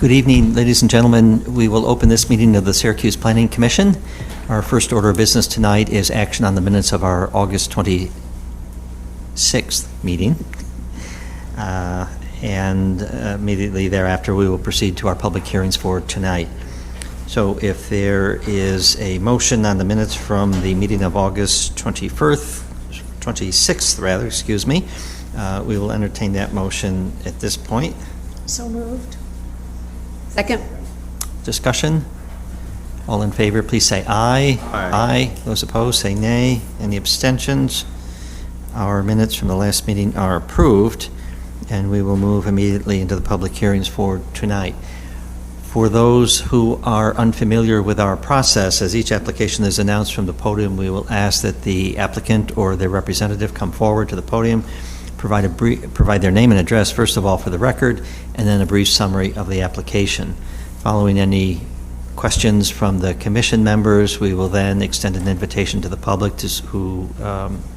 Good evening, ladies and gentlemen. We will open this meeting of the Syracuse Planning Commission. Our first order of business tonight is action on the minutes of our August 26th meeting. And immediately thereafter, we will proceed to our public hearings for tonight. So if there is a motion on the minutes from the meeting of August 26th, we will entertain that motion at this point. So moved. Second. Discussion? All in favor, please say aye. Aye. Those opposed, say nay. Any abstentions? Our minutes from the last meeting are approved, and we will move immediately into the public hearings for tonight. For those who are unfamiliar with our process, as each application is announced from the podium, we will ask that the applicant or their representative come forward to the podium, provide their name and address, first of all, for the record, and then a brief summary of the application. Following any questions from the commission members, we will then extend an invitation to the public,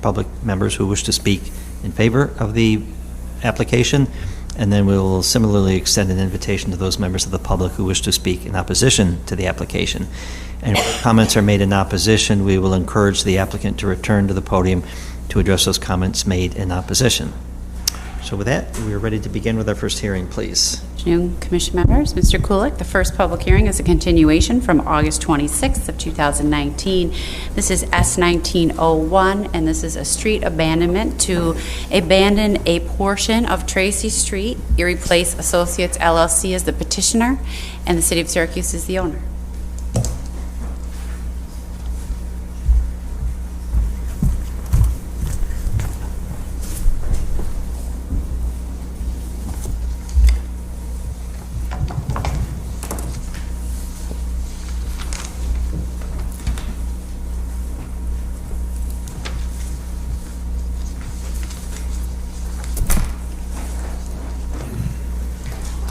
public members who wish to speak in favor of the application, and then we will similarly extend an invitation to those members of the public who wish to speak in opposition to the application. And when comments are made in opposition, we will encourage the applicant to return to the podium to address those comments made in opposition. So with that, we are ready to begin with our first hearing, please. Good afternoon, Commission members. Mr. Kulik, the first public hearing is a continuation from August 26th of 2019. This is S1901, and this is a street abandonment to abandon a portion of Tracy Street. Erie Place Associates LLC is the petitioner, and the City of Syracuse is the owner.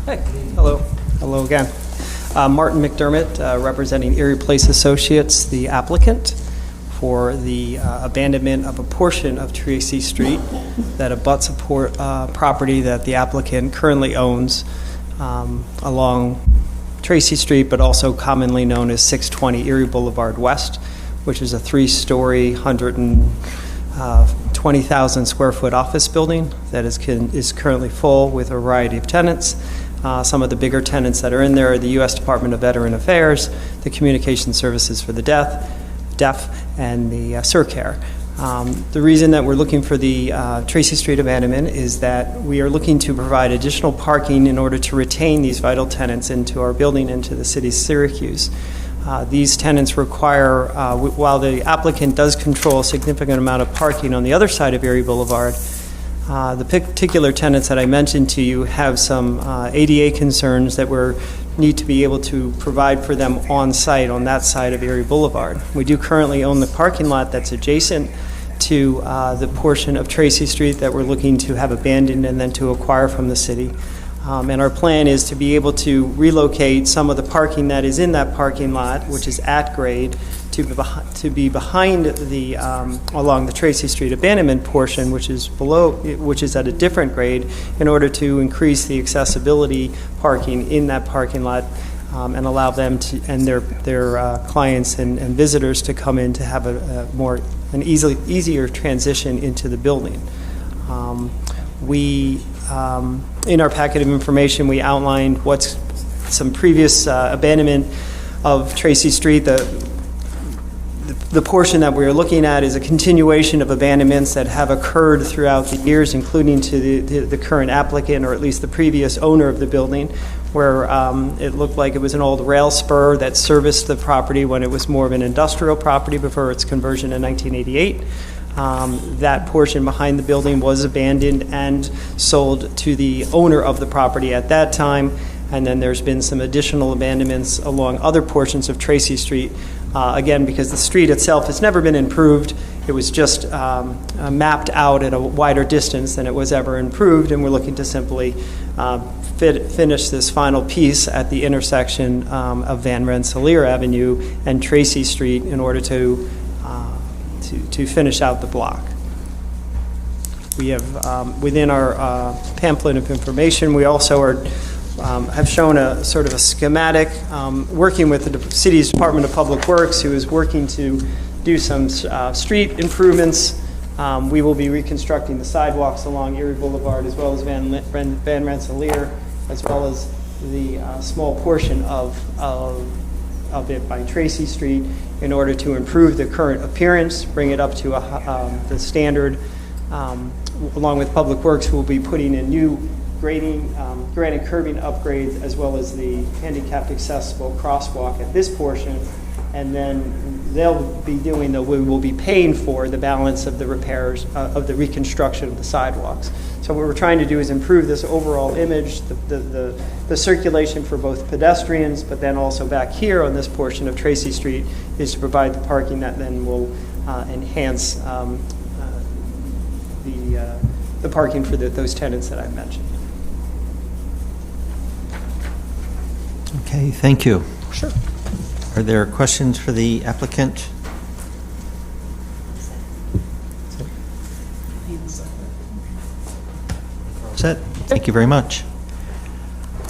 Hey, hello again. Martin McDermott, representing Erie Place Associates, the applicant for the abandonment of a portion of Tracy Street that abuts a property that the applicant currently owns along Tracy Street, but also commonly known as 620 Erie Boulevard West, which is a three-story, 120,000 square foot office building that is currently full with a variety of tenants. Some of the bigger tenants that are in there are the U.S. Department of Veteran Affairs, the Communication Services for the Deaf, and the Syracuse. The reason that we're looking for the Tracy Street abandonment is that we are looking to provide additional parking in order to retain these vital tenants into our building, into the city of Syracuse. These tenants require, while the applicant does control a significant amount of parking on the other side of Erie Boulevard, the particular tenants that I mentioned to you have some ADA concerns that we need to be able to provide for them on site on that side of Erie Boulevard. We do currently own the parking lot that's adjacent to the portion of Tracy Street that we're looking to have abandoned and then to acquire from the city. And our plan is to be able to relocate some of the parking that is in that parking lot, which is at grade, to be behind the along the Tracy Street abandonment portion, which is at a different grade, in order to increase the accessibility parking in that parking lot and allow them to and their clients and visitors to come in to have an easier transition into the building. In our packet of information, we outlined what's some previous abandonment of Tracy Street. The portion that we're looking at is a continuation of abandonments that have occurred throughout the years, including to the current applicant, or at least the previous owner of the building, where it looked like it was an old rail spur that serviced the property when it was more of an industrial property before its conversion in 1988. That portion behind the building was abandoned and sold to the owner of the property at that time. And then there's been some additional abandonments along other portions of Tracy Street. Again, because the street itself has never been improved, it was just mapped out at a wider distance than it was ever improved, and we're looking to simply finish this final piece at the intersection of Van Rensselaer Avenue and Tracy Street in order to finish out the block. We have, within our pamphlet of information, we also are have shown a sort of a schematic, working with the city's Department of Public Works, who is working to do some street improvements. We will be reconstructing the sidewalks along Erie Boulevard, as well as Van Rensselaer, as well as the small portion of it by Tracy Street, in order to improve the current appearance, bring it up to the standard. Along with Public Works, we'll be putting in new granite curbing upgrades, as well as the handicapped accessible crosswalk at this portion. And then we will be paying for the balance of the repairs, of the reconstruction of the sidewalks. So what we're trying to do is improve this overall image, the circulation for both pedestrians, but then also back here on this portion of Tracy Street is to provide the parking that then will enhance the parking for those tenants that I've mentioned. Okay, thank you. Sure. Are there questions for the applicant? Set. Thank you very much.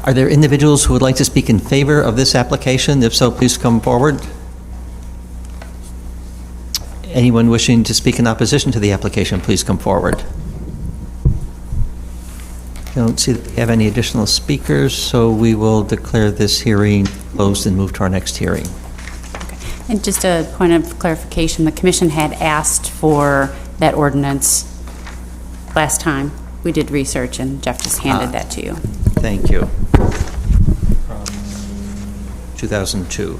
Are there individuals who would like to speak in favor of this application? If so, please come forward. Anyone wishing to speak in opposition to the application, please come forward. I don't see that we have any additional speakers, so we will declare this hearing closed and move to our next hearing. Okay. And just a point of clarification, the commission had asked for that ordinance last time. We did research, and Jeff just handed that to you. Thank you. From 2002.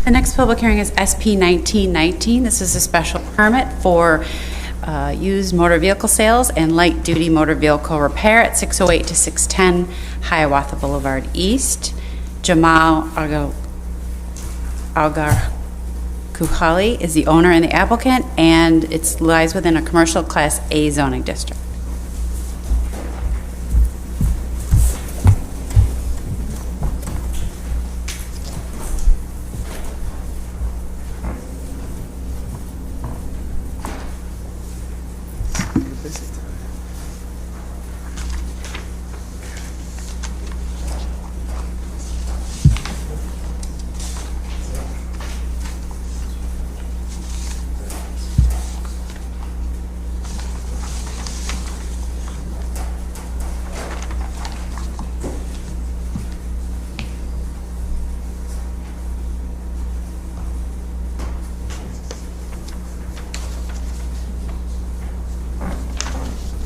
The next public hearing is SP 1919. This is a special permit for used motor vehicle sales and light-duty motor vehicle repair at 608 to 610 Hiawatha Boulevard East. Jamal Algar-Kuhali is the owner and the applicant, and it lies within a commercial Class A zoning district.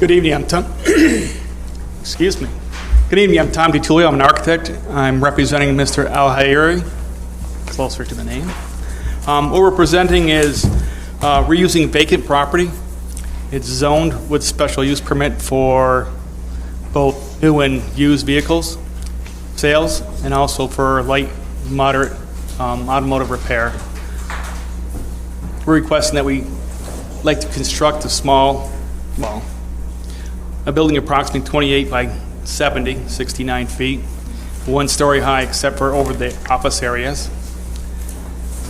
Good evening, I'm Tom. Excuse me. Good evening, I'm Tom DiTullio. I'm an architect. I'm representing Mr. Al-Hayri. Closer to the name. What we're presenting is reusing vacant property. It's zoned with special use permit for both new and used vehicles sales, and also for light, moderate automotive repair. We're requesting that we like to construct a building approximately 28 by 70, 69 feet, 1 story high except for over the office areas,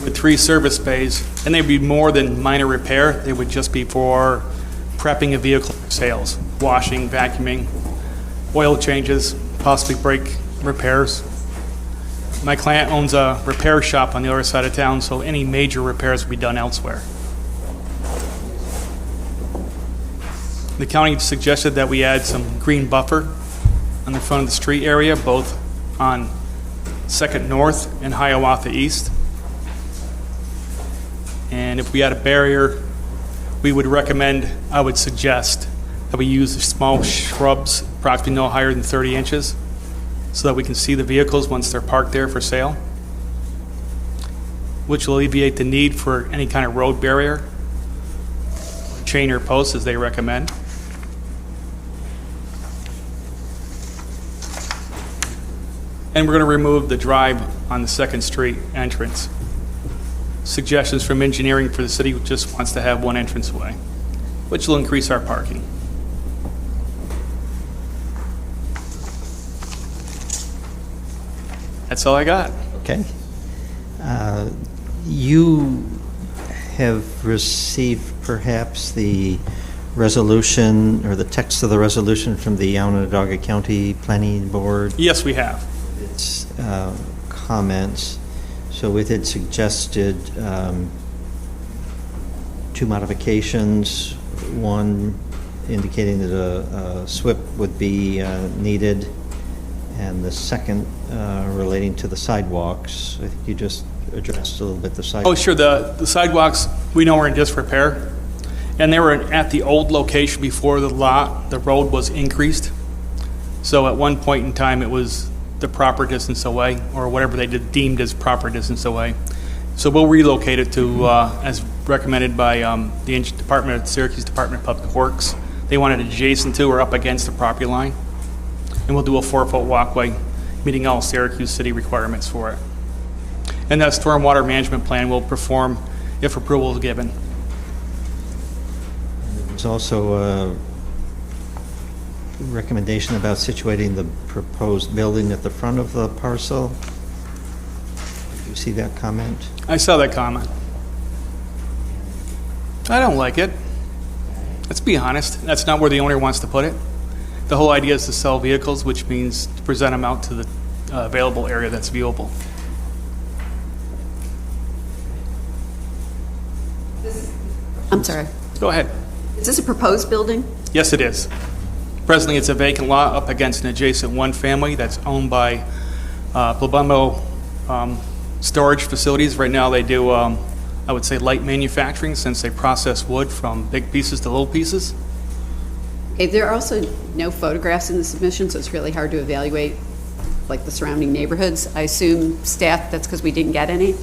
with 3 service bays, and they'd be more than minor repair. They would just be for prepping a vehicle for sales, washing, vacuuming, oil changes, possibly brake repairs. My client owns a repair shop on the other side of town, so any major repairs would be done elsewhere. The county suggested that we add some green buffer on the front of the street area, both on 2nd North and Hiawatha East. And if we had a barrier, I would suggest that we use small shrubs, approximately no higher than 30 inches, so that we can see the vehicles once they're parked there for sale, which will alleviate the need for any kind of road barrier, chain or post as they recommend. And we're going to remove the drive on the 2nd Street entrance. Suggestions from engineering for the city just wants to have 1 entranceway, which will increase our parking. That's all I got. Okay. You have received perhaps the resolution, or the text of the resolution from the Onondaga County Planning Board? Yes, we have. Its comments. So with it suggested two modifications, one indicating that a SWIP would be needed, and the second relating to the sidewalks. I think you just addressed a little bit the Oh, sidewalks. sure, the sidewalks, we know are in disrepair, and they were at the old location before the road was increased. So at one point in time, it was the proper distance away, or whatever they deemed as proper distance away. So we'll relocate it to, as recommended by the Syracuse Department of Public Works. They want it adjacent to or up against the property line. And we'll do a 4-foot walkway, meeting all Syracuse city requirements for it. And that stormwater management plan will perform if approval is given. There's also a recommendation about situating the proposed building at the front of the parcel. Did you see that comment? I saw that comment. I don't like it. Let's be honest. That's not where the owner wants to put it. The whole idea is to sell vehicles, which means to present them out to the available area that's viewable. I'm sorry. Go ahead. Is this a proposed building? Yes, it is. Presently, it's a vacant lot up against an adjacent one family that's owned by Plebumbo Storage Facilities. Right now, they do, I would say, light manufacturing, since they process wood from big pieces to little pieces. Okay, there are also no photographs in the submission, so it's really hard to evaluate, like, the surrounding neighborhoods. I assume staff, that's because we didn't get any?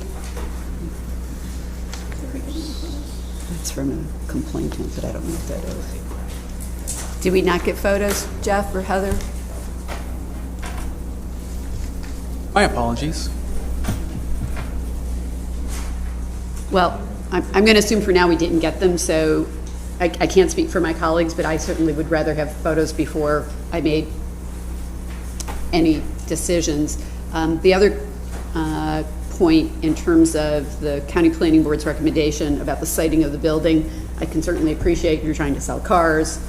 That's from a complainant, but I don't know what that is. Did we not get photos, Jeff or Heather? My apologies. Well, I'm going to assume for now we didn't get them, so I can't speak for my colleagues, but I certainly would rather have photos before I made any decisions. The other point in terms of the County Planning Board's recommendation about the siting of the building, I can certainly appreciate you're trying to sell cars,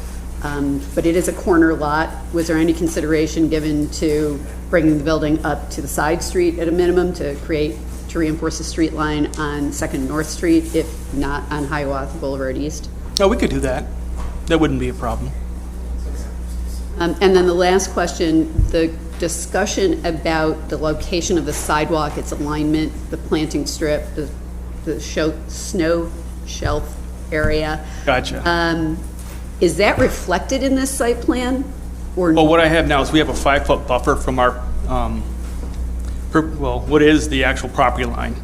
but it is a corner lot. Was there any consideration given to bringing the building up to the side street at a minimum to reinforce the street line on 2nd North Street, if not on Hiawatha Boulevard East? Oh, we could do that. That wouldn't be a problem. And then the last question, the discussion about the location of the sidewalk, its alignment, the planting strip, the snow shelf area. Gotcha. Is that reflected in this site plan? Or Well, what I have now is we have a 5-foot buffer from our, what is the actual property line.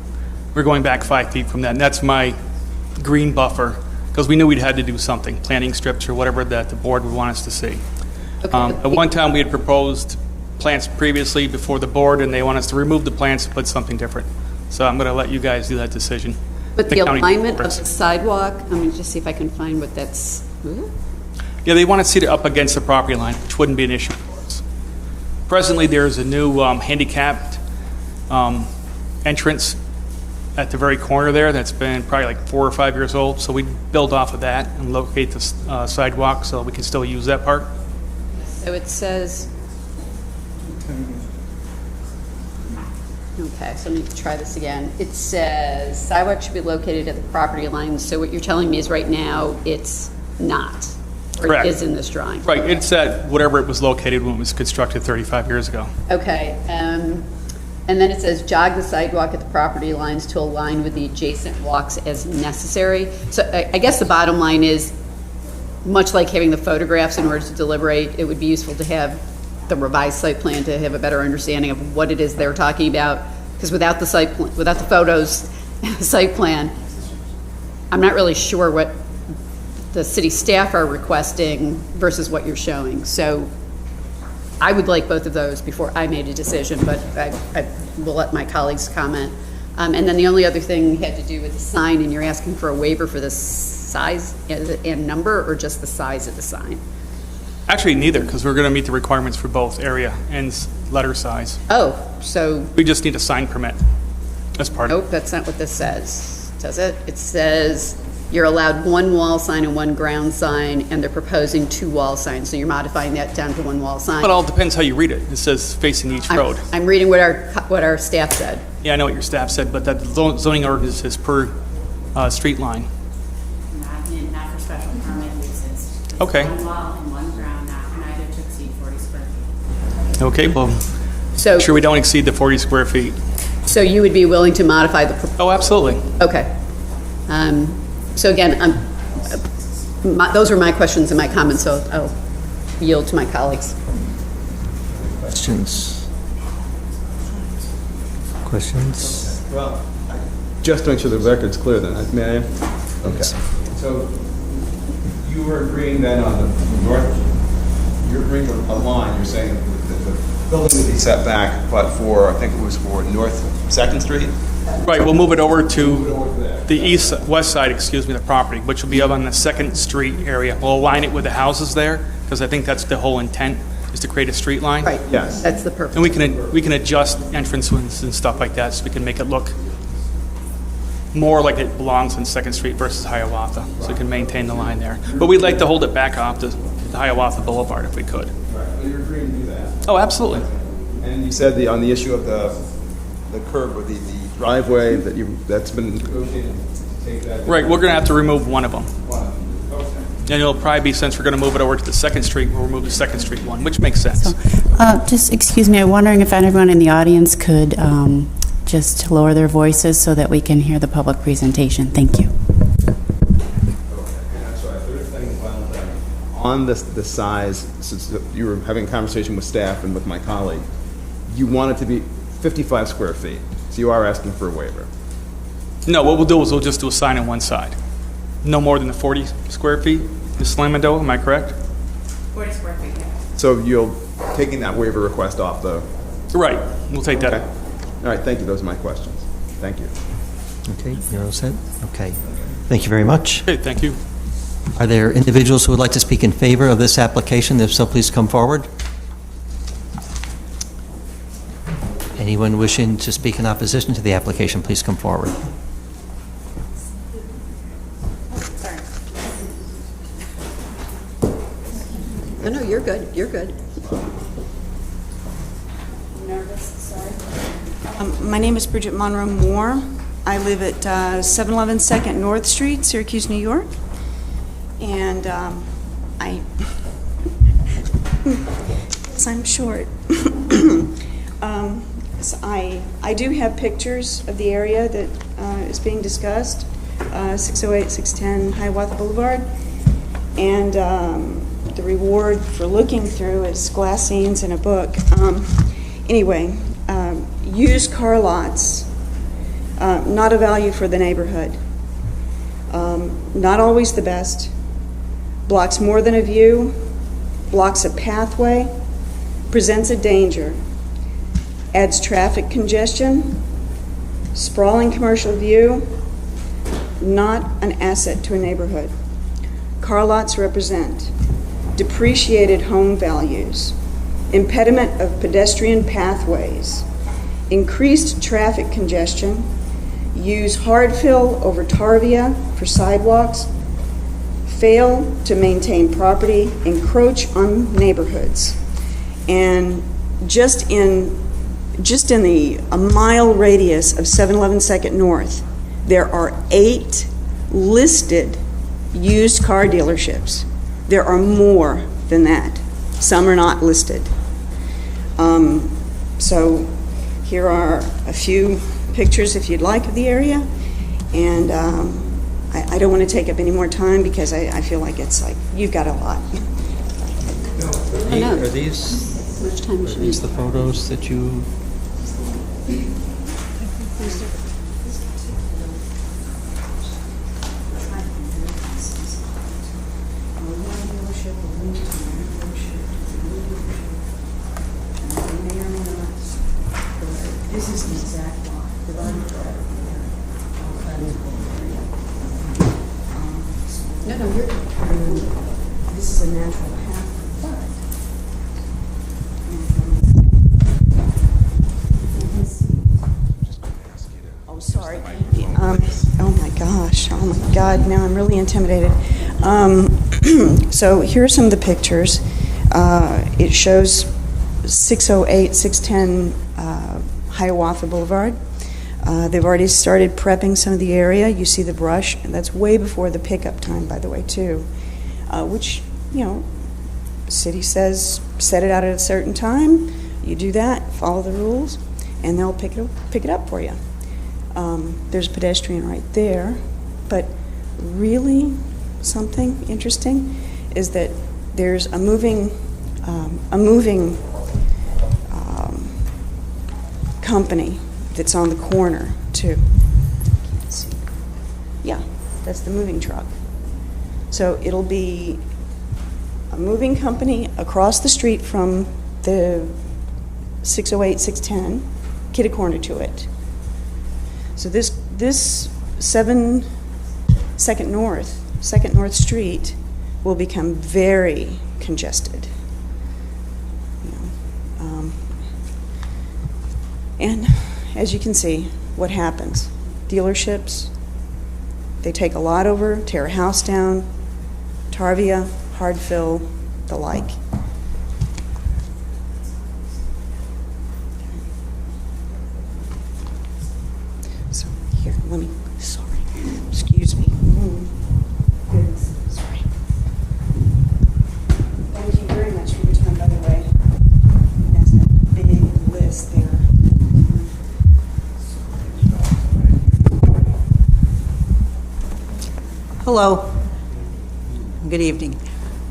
We're going back 5 feet from that, and that's my green buffer, because we knew we'd had to do something, planting strips or whatever that the board would want us to see. Okay. At one time, we had proposed plants previously before the board, and they want us to remove the plants and put something different. So I'm going to let you guys do that decision. But the county alignment of boards. the sidewalk, let me just see if I can find what that's. Yeah, they want to see it up against the property line, which wouldn't be an issue for us. Presently, there's a new handicapped entrance at the very corner there that's been probably like 4 or 5 years old. So we build off of that and locate the sidewalk so we can still use that part. So it says, okay, so let me try this again. It says sidewalk should be located at the property line. So what you're telling me is right now it's not, or Correct. it is in this drawing. Right, it's at whatever it was located when it was constructed 35 years ago. Okay, and then it says jog the sidewalk at the property lines to align with the adjacent walks as necessary. So I guess the bottom line is, much like having the photographs in order to deliberate, it would be useful to have the revised site plan to have a better understanding of what it is they're talking about. Because without the without the photos, the site plan, I'm not really sure what the city staff are requesting versus what you're showing. So I would like both of those before I made a decision, but I will let my colleagues comment. And then the only other thing had to do with the sign, and you're asking for a waiver for the size and number, or just the size of the sign? Actually, neither, because we're going to meet the requirements for both area and letter size. Oh, so, We just need a sign permit as part of it. nope, that's not what this says, does it? It says you're allowed one wall sign and one ground sign, and they're proposing 2 wall signs, so you're modifying that down to 1 wall sign. But it all depends how you read it. It says facing each road. I'm reading what our staff said. Yeah, I know what your staff said, but that zoning ordinance is per street line. Not for special permit uses. It's Okay. 1 wall and 1 ground, neither to exceed 40 square feet. Okay, well, So, make sure we don't exceed the 40 square feet. so you would be willing to modify the, Oh, absolutely. okay. So again, those were my questions and my comments, so I'll yield to my colleagues. Questions? Questions? Well, just to make sure the record's clear then, may I? Okay. So you were agreeing then on the north, you're agreeing on a line, you're saying that the building would be set back, but for, I think it was for North 2nd Street? Right, we'll move it over Move it to over there. the west side, of the property, which will be up on the 2nd Street area. We'll align it with the houses there, because I think that's the whole intent, is to create a street line. Right. Yes. That's the purpose. And we can adjust entrances and stuff like that, so we can make it look more like it belongs on 2nd Street versus Hiawatha, so we can maintain the line there. But we'd like to hold it back off to Hiawatha Boulevard if we could. Right, well, you're agreeing to do that. Oh, absolutely. And you said on the issue of the curb or the driveway, that's been negotiated to take that. Right, we're going to have to remove one of them. Okay. And it'll probably be, since we're going to move it over to the 2nd Street, we'll remove the 2nd Street one, which makes sense. Just, excuse me, I'm wondering if anyone in the audience could just lower their voices so that we can hear the public presentation. Thank you. On the size, since you were having a conversation with staff and with my colleague, you want it to be 55 square feet, so you are asking for a waiver. No, what we'll do is we'll just do a sign on one side. No more than the 40 square feet. Ms. Slamando, am I correct? 40 square feet, yeah. So you'll, taking that waiver request off the... Right, we'll take that. Okay. All right, thank you, those are my questions. Thank you. Okay, you're all set? Okay. Thank you very much. Okay, thank you. Are there individuals who would like to speak in favor of this application? If so, please come forward. Anyone wishing to speak in opposition to the application, please come forward. No, you're good, you're good. My name is Bridget Monroe Moore. I live at 711 2nd North Street, Syracuse, New York. And yes, I'm short. So I do have pictures of the area that is being discussed, 608, 610 Hiawatha Boulevard. And the reward for looking through is glass scenes in a book. Anyway, used car lots, not a value for the neighborhood. Not always the best. Blocks more than a view, blocks a pathway, presents a danger, adds traffic congestion, sprawling commercial view, not an asset to a neighborhood. Car lots represent depreciated home values, impediment of pedestrian pathways, increased traffic congestion, use hard fill over tarvia for sidewalks, fail to maintain property, encroach on neighborhoods. And just in a mile radius of 711 2nd North, there are 8 listed used car dealerships. There are more than that. Some are not listed. So here are a few pictures, if you'd like, of the area. And I don't want to take up any more time because I feel like it's like, you've got a lot. know. Are these Much time should we? the photos that you... This is the exact lot. No, you're good. This is a natural path. Oh, sorry. Oh my gosh. Oh my God. Now I'm really intimidated. So here are some of the pictures. It shows 608, 610 Hiawatha Boulevard. They've already started prepping some of the area. You see the brush, and that's way before the pickup time, by the way, too, which, you know, city says set it out at a certain time. You do that, follow the rules, and they'll pick it up for you. There's a pedestrian right there, but really something interesting is that there's a moving company that's on the corner too. Yeah, that's the moving truck. So it'll be a moving company across the street from the 608, 610, kitty corner to it. So this 7 Second North Street will become very congested. You know, and as you can see, what happens? Dealerships, they take a lot over, tear a house down, tarvia, hard fill, the like. So here, let me, sorry, excuse me. Goodness, sorry. Thank you very much for your time, by the way. That's that big list there. Hello. Good evening.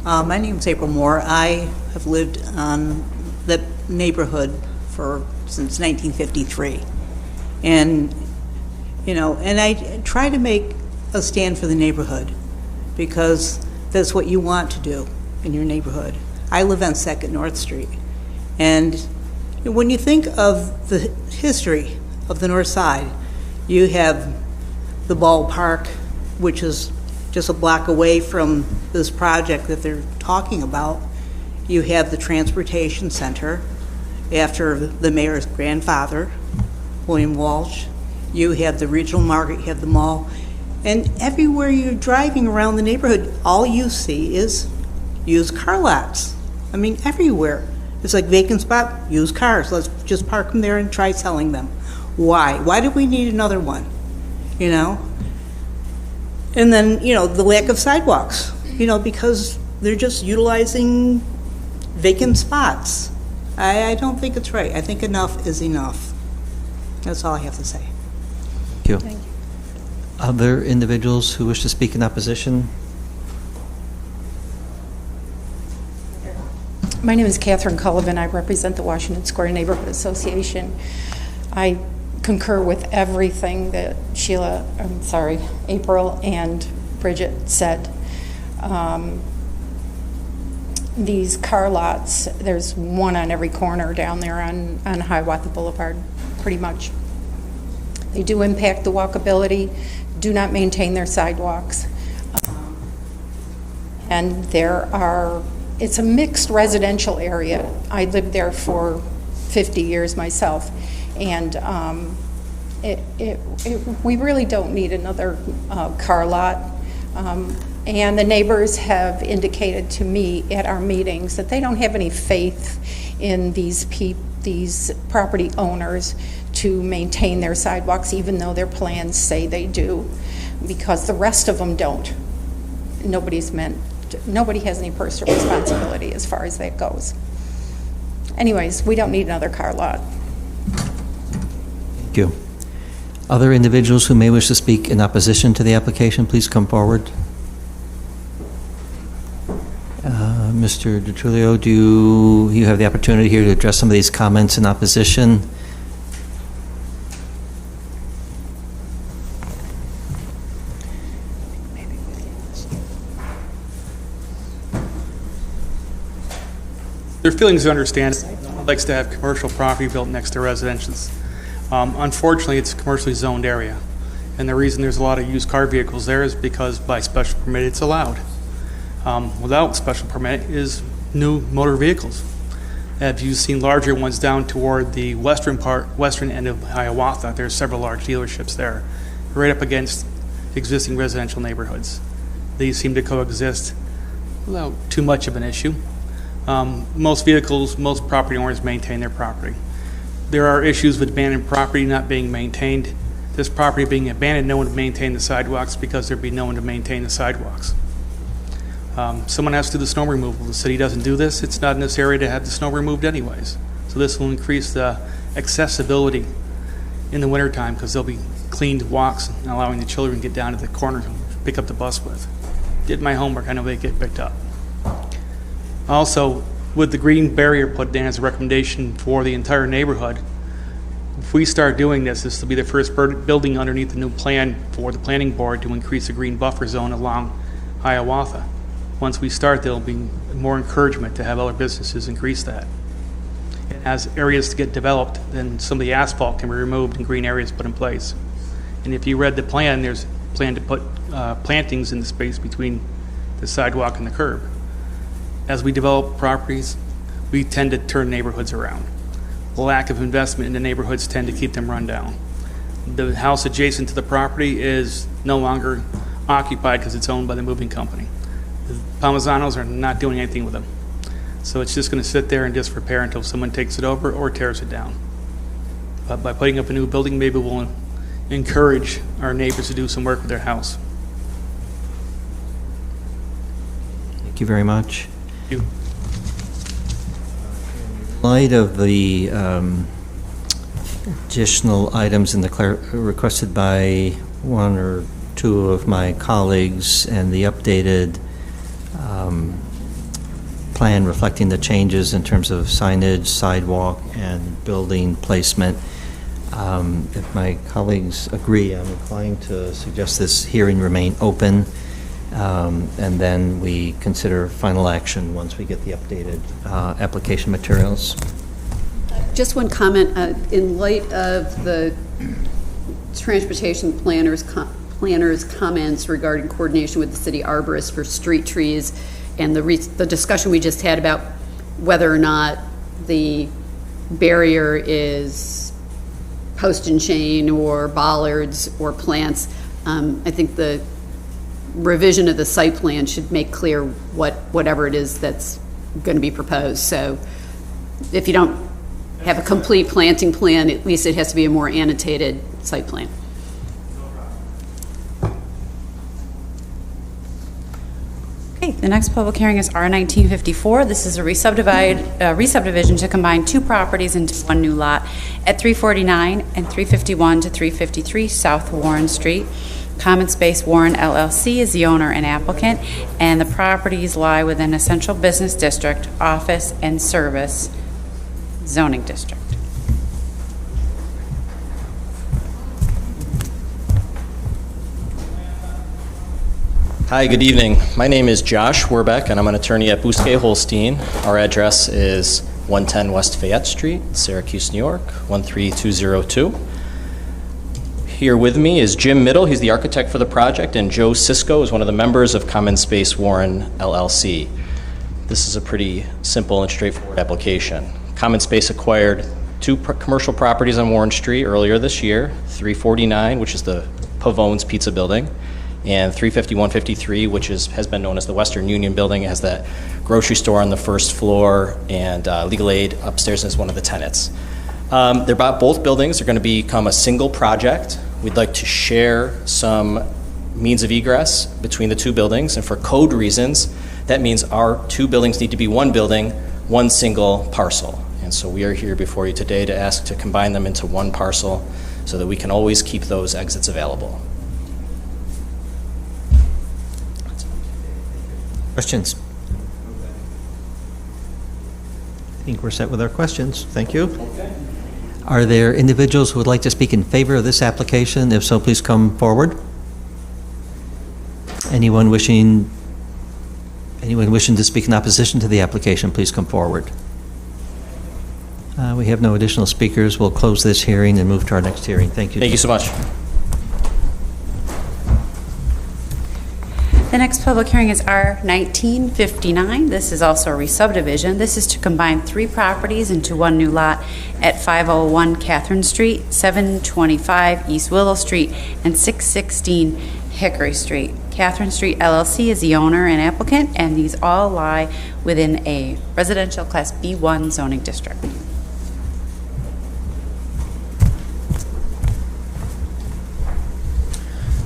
My name is April Moore. I have lived on the neighborhood since 1953. And, you know, and I try to make a stand for the neighborhood because that's what you want to do in your neighborhood. I live on 2nd North Street. And when you think of the history of the North Side, you have the ballpark, which is just a block away from this project that they're talking about. You have the transportation center after the mayor's grandfather, William Walsh. You have the regional market, you have the mall. And everywhere you're driving around the neighborhood, all you see is used car lots. I mean, everywhere. It's like vacant spot, used cars. Let's just park them there and try selling them. Why? Why do we need another one? You know? And then, you know, the lack of sidewalks, you know, because they're just utilizing vacant spots. I don't think it's right. I think enough is enough. That's all I have to say. Thank you. Thank you. Other individuals who wish to speak in opposition? My name is Catherine Cullivan. I represent the Washington Square Neighborhood Association. I concur with everything that April and Bridget said. These car lots, there's one on every corner down there on Hiawatha Boulevard, pretty much. They do impact the walkability, do not maintain their sidewalks. And it's a mixed residential area. I lived there for 50 years myself. And we really don't need another car lot. And the neighbors have indicated to me at our meetings that they don't have any faith in these property owners to maintain their sidewalks, even though their plans say they do, because the rest of them don't. Nobody has any personal responsibility as far as that goes. Anyways, we don't need another car lot. Thank you. Other individuals who may wish to speak in opposition to the application, please come forward. Mr. DiTrulio, do you have the opportunity here to address some of these comments in opposition? Their feelings are understandable. Likes to have commercial property built next to residences. Unfortunately, it's a commercially zoned area. And the reason there's a lot of used car vehicles there is because by special permit it's allowed. Without special permit is new motor vehicles. Have you seen larger ones down toward the western end of Hiawatha? There's several large dealerships there, right up against existing residential neighborhoods. These seem to coexist without too much of an issue. Most vehicles, most property owners maintain their property. There are issues with abandoned property not being maintained. This property being abandoned, no one would maintain the sidewalks because there'd be no one to maintain the sidewalks. Someone has to do the snow removal. The city doesn't do this. It's not in this area to have the snow removed anyways. So this will increase the accessibility in the wintertime because there'll be cleaned walks and allowing the children to get down to the corner and pick up the bus with. Did my homework. I know they get picked up. Also, with the green barrier put in as a recommendation for the entire neighborhood, if we start doing this, this will be the first building underneath the new plan for the planning board to increase the green buffer zone along Hiawatha. Once we start, there'll be more encouragement to have other businesses increase that. And as areas get developed, then some of the asphalt can be removed and green areas put in place. And if you read the plan, there's a plan to put plantings in the space between the sidewalk and the curb. As we develop properties, we tend to turn neighborhoods around. The lack of investment in the neighborhoods tend to keep them run down. The house adjacent to the property is no longer occupied because it's owned by the moving company. The Palmazanos are not doing anything with them. So it's just going to sit there in disrepair until someone takes it over or tears it down. But by putting up a new building, maybe we'll encourage our neighbors to do some work with their house. Thank you very much. Thank you. In light of the additional items in the requested by one or two of my colleagues and the updated plan reflecting the changes in terms of signage, sidewalk, and building placement, if my colleagues agree, I'm inclined to suggest this hearing remain open, and then we consider final action once we get the updated application materials. Just one comment, in light of the transportation planner's comments regarding coordination with the city arborist for street trees and the discussion we just had about whether or not the barrier is post and chain or bollards or plants, I think the revision of the site plan should make clear whatever it is that's going to be proposed. So if you don't have a complete planting plan, at least it has to be a more annotated site plan. Okay, the next public hearing is R1954. This is a re-subdivision to combine two properties into one new lot at 349 and 351 to 353 South Warren Street. Common Space Warren LLC is the owner and applicant, and the properties lie within a central business district, office, and service zoning district. Hi, good evening. My name is Josh Werbeck, and I'm an attorney at Bousquet Holstein. Our address is 110 West Fayette Street, Syracuse, New York, 13202. Here with me is Jim Middle. He's the architect for the project, and Joe Cisco is one of the members of Common Space Warren LLC. This is a pretty simple and straightforward application. Common Space acquired two commercial properties on Warren Street earlier this year, 349, which is the Pavone's Pizza Building, and 35153, which has been known as the Western Union Building. It has that grocery store on the first floor and legal aid upstairs as one of the tenants. Both buildings are going to become a single project. We'd like to share some means of egress between the two buildings, and for code reasons, that means our two buildings need to be one building, one single parcel. And so we are here before you today to ask to combine them into one parcel so that we can always keep those exits available. Questions? I think we're set with our questions. Thank you. Okay. Are there individuals who would like to speak in favor of this application? If so, please come forward. Anyone wishing to speak in opposition to the application, please come forward. We have no additional speakers. We'll close this hearing and move to our next hearing. Thank you. Thank you so much. The next public hearing is R1959. This is also a re-subdivision. This is to combine three properties into one new lot at 501 Catherine Street, 725 East Willow Street, and 616 Hickory Street. Catherine Street LLC is the owner and applicant, and these all lie within a residential Class B1 zoning district.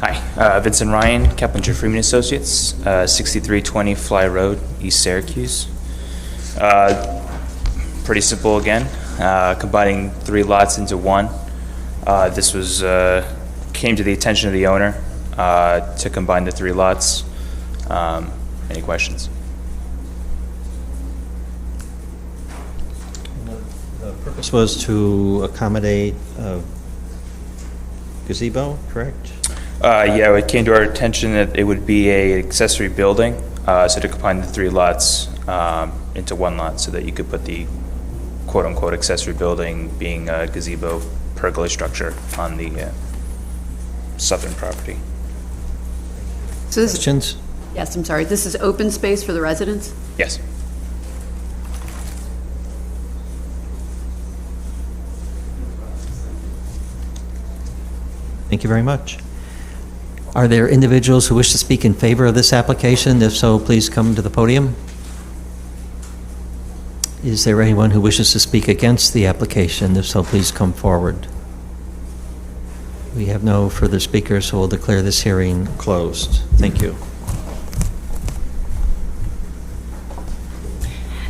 Hi, Vincent Ryan, Keplinger Freeman Associates, 6320 Fly Road, East Syracuse. Pretty simple again, combining 3 lots into one. This was came to the attention of the owner to combine the 3 lots. Any questions? The purpose was to accommodate gazebo, correct? Yeah, it came to our attention that it would be a accessory building, so to combine the 3 lots into one lot so that you could put the quote-unquote accessory building being a gazebo pergola structure on the southern property. So this is, Questions? yes, I'm sorry, this is open space for the residents? Yes. Thank you very much. Are there individuals who wish to speak in favor of this application? If so, please come to the podium. Is there anyone who wishes to speak against the application? If so, please come forward. We have no further speakers, so we'll declare this hearing closed. Thank you.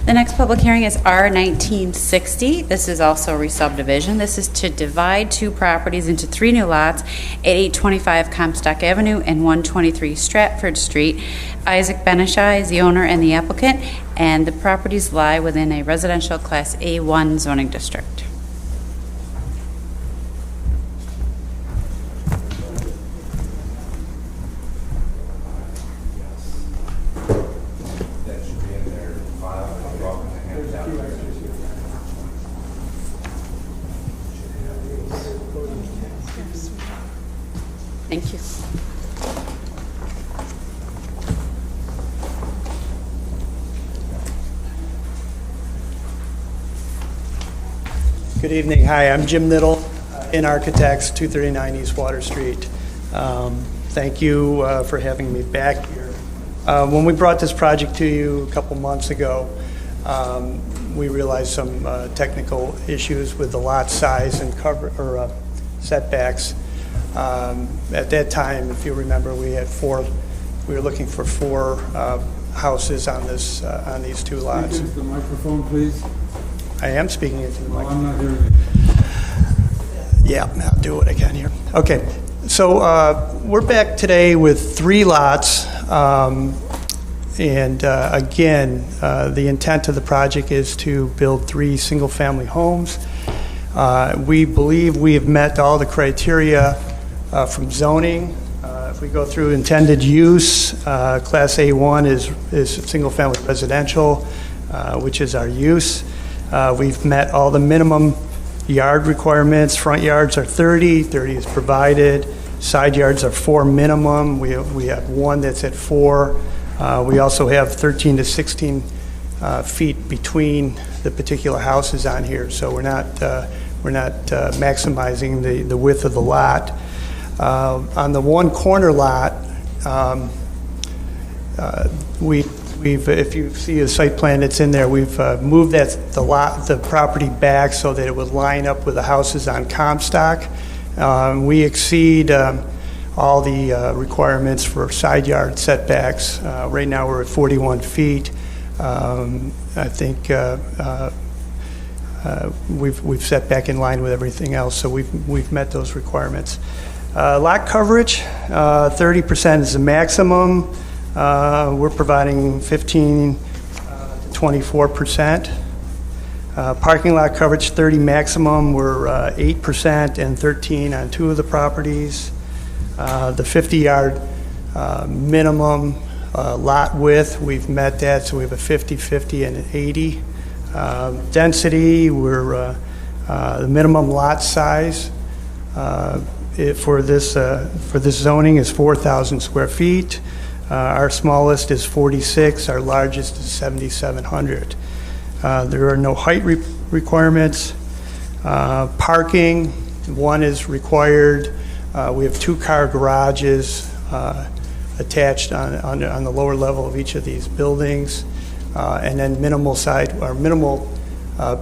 The next public hearing is R1960. This is also re-subdivision. This is to divide 2 properties into 3 new lots at 825 Comstock Avenue and 123 Stratford Street. Isaac Benishai is the owner and the applicant, and the properties lie within a residential Class A1 zoning district. Thank you. Good evening. Hi, I'm Jim Niddle, in Architects, 239 East Water Street. Thank you for having me back here. When we brought this project to you a couple months ago, we realized some technical issues with the lot size and cover or setbacks. At that time, if you remember, we were looking for 4 houses on this on these 2 lots. Speak into the microphone, please. I am speaking into the microphone. I'm not hearing you. Yeah, I'll do what I can here. Okay, so we're back today with 3 lots, and again, the intent of the project is to build 3 single-family homes. We believe we have met all the criteria from zoning. If we go through intended use, Class A1 is single-family residential, which is our use. We've met all the minimum yard requirements. Front yards are 30 is provided. Side yards are 4 minimum. We have 1 that's at 4. We also have 13 to 16 feet between the particular houses on here, so we're not maximizing the width of the lot. On the one corner lot, if you see a site plan that's in there, we've moved the property back so that it would line up with the houses on Comstock. We exceed all the requirements for side yard setbacks. Right now we're at 41 feet. I think we've set back in line with everything else, so we've met those requirements. Lot coverage, 30% is the maximum. We're providing 15 to 24%. Parking lot coverage, 30 maximum. We're 8% and 13 on 2 of the properties. The 50-yard minimum lot width, we've met that, so we have a 50, 50, and an 80. Density, we're the minimum lot size for this zoning is 4,000 square feet. Our smallest is 46. Our largest is 7,700. There are no height requirements. Parking, 1 is required. We have 2-car garages. attached on the lower level of each of these buildings, and then minimal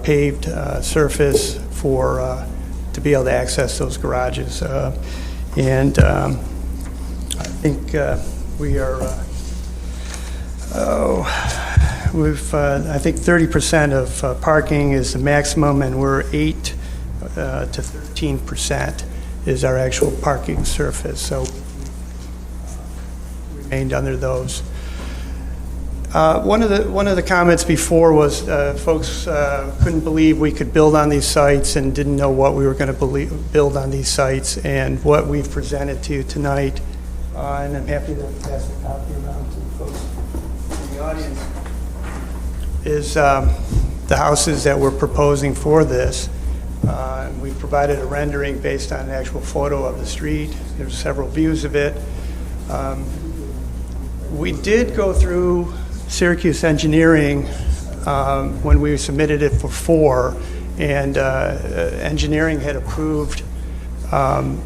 paved surface to be able to access those garages. And I think we are, I think 30% of parking is the maximum, and we're 8 to 13% is our actual parking surface. So remained under those. One of the comments before was folks couldn't believe we could build on these sites and didn't know what we were going to build on these sites, and what we've presented to you tonight. And I'm happy to pass the copy around to the folks in the audience. Is the houses that we're proposing for this. We've provided a rendering based on an actual photo of the street. There's several views of it. We did go through Syracuse Engineering when we submitted it for 4, and engineering had approved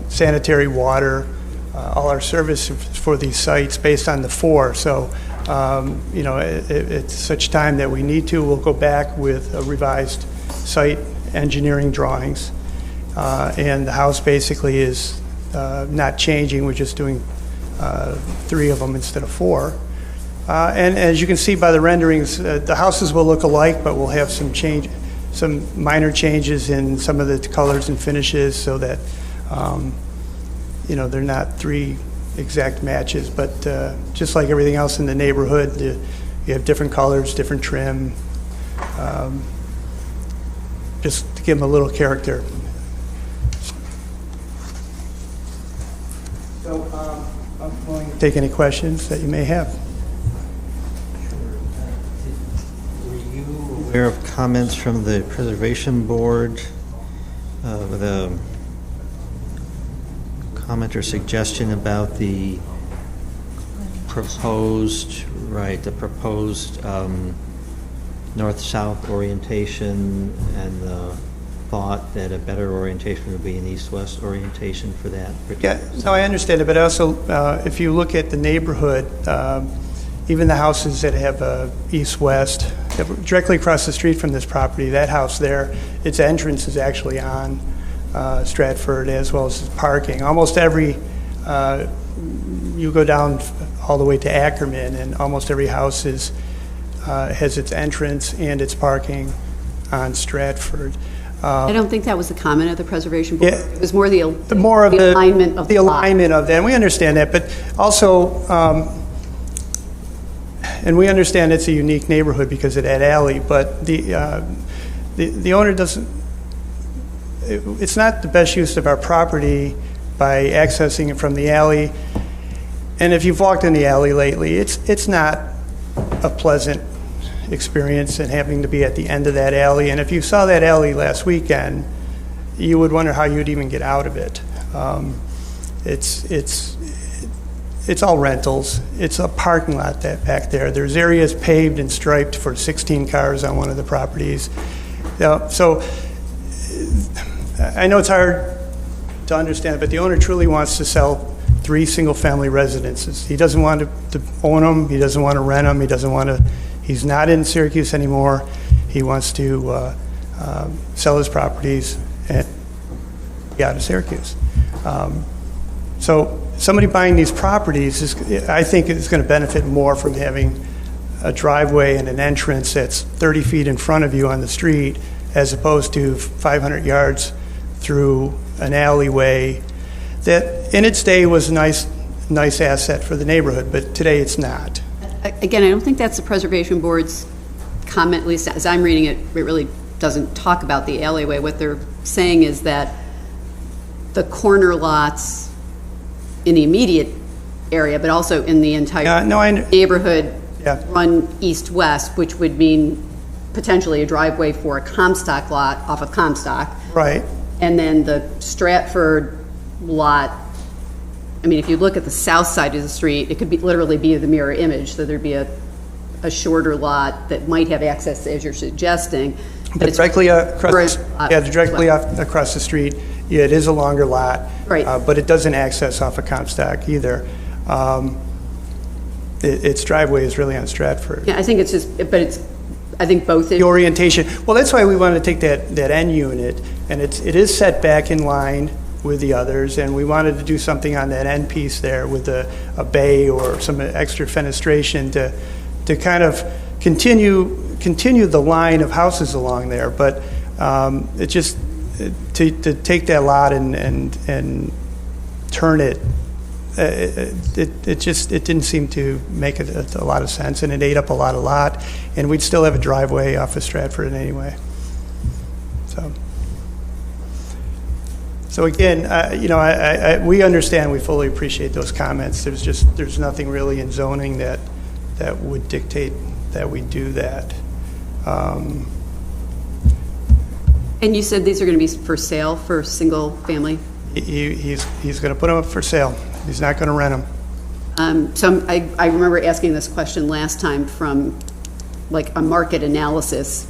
sanitary water, all our services for these sites based on the 4. So, at such time that we need to, we'll go back with a revised site engineering drawings. And the house basically is not changing. We're just doing 3 of them instead of 4. And as you can see by the renderings, the houses will look alike, but we'll have some minor changes in some of the colors and finishes, so that they're not 3 exact matches. But just like everything else in the neighborhood, you have different colors, different trim, just to give them a little character. So I'm willing to take any questions that you may have. Were you aware of comments from the Preservation Board with a comment or suggestion about the proposed north-south orientation, and the thought that a better orientation would be an east-west orientation for that? Yeah, no, I understand it, but also if you look at the neighborhood, even the houses that have east-west, directly across the street from this property, that house there, its entrance is actually on Stratford, as well as parking. Almost every, you go down all the way to Ackerman, and almost every house has its entrance and its parking on Stratford. I don't think that was the comment of the Preservation Board. Yeah, it was more the alignment of the alignment of that. And we understand that, but also, and we understand it's a unique neighborhood because of that alley. But the owner doesn't. It's not the best use of our property by accessing it from the alley. And if you've walked in the alley lately, it's not a pleasant experience, and having to be at the end of that alley. And if you saw that alley last weekend, you would wonder how you'd even get out of it. It's all rentals. It's a parking lot back there. There's areas paved and striped for 16 cars on one of the properties. So I know it's hard to understand, but the owner truly wants to sell 3 single-family residences. He doesn't want to own them. He doesn't want to rent them. He doesn't want to. He's not in Syracuse anymore. He wants to sell his properties and get out of Syracuse. So somebody buying these properties, I think, is going to benefit more from having a driveway and an entrance that's 30 feet in front of you on the street, as opposed to 500 yards through an alleyway that in its day was a nice asset for the neighborhood, but today it's not. Again, I don't think that's the Preservation Board's comment, at least as I'm reading it. It really doesn't talk about the alleyway. What they're saying is that the corner lots in the immediate area, but also in the entire neighborhood, run east-west, which would mean potentially a driveway for a Comstock lot off of Comstock. Right. And then the Stratford lot, I mean, if you look at the south side of the street, it could literally be the mirror image. So there'd be a shorter lot that might have access, as you're suggesting. But it's directly across the street. Yeah, it is a longer lot. Right. But it doesn't access off of Comstock either. its driveway is really on Stratford. Yeah, I think it's just, but it's, I think both. The orientation, well, that's why we wanted to take that end unit, and it is set back in line with the others, and we wanted to do something on that end piece there with a bay or some extra fenestration to kind of continue the line of houses along there. But it just, to take that lot and turn it, it didn't seem to make a lot of sense, and it ate up a lot of lot, and we'd still have a driveway off of Stratford anyway. So again, we understand, we fully appreciate those comments. There's nothing really in zoning that would dictate that we do that. And you said these are going to be for sale for single family? He's going to put them up for sale. He's not going to rent them. So I remember asking this question last time from like a market analysis.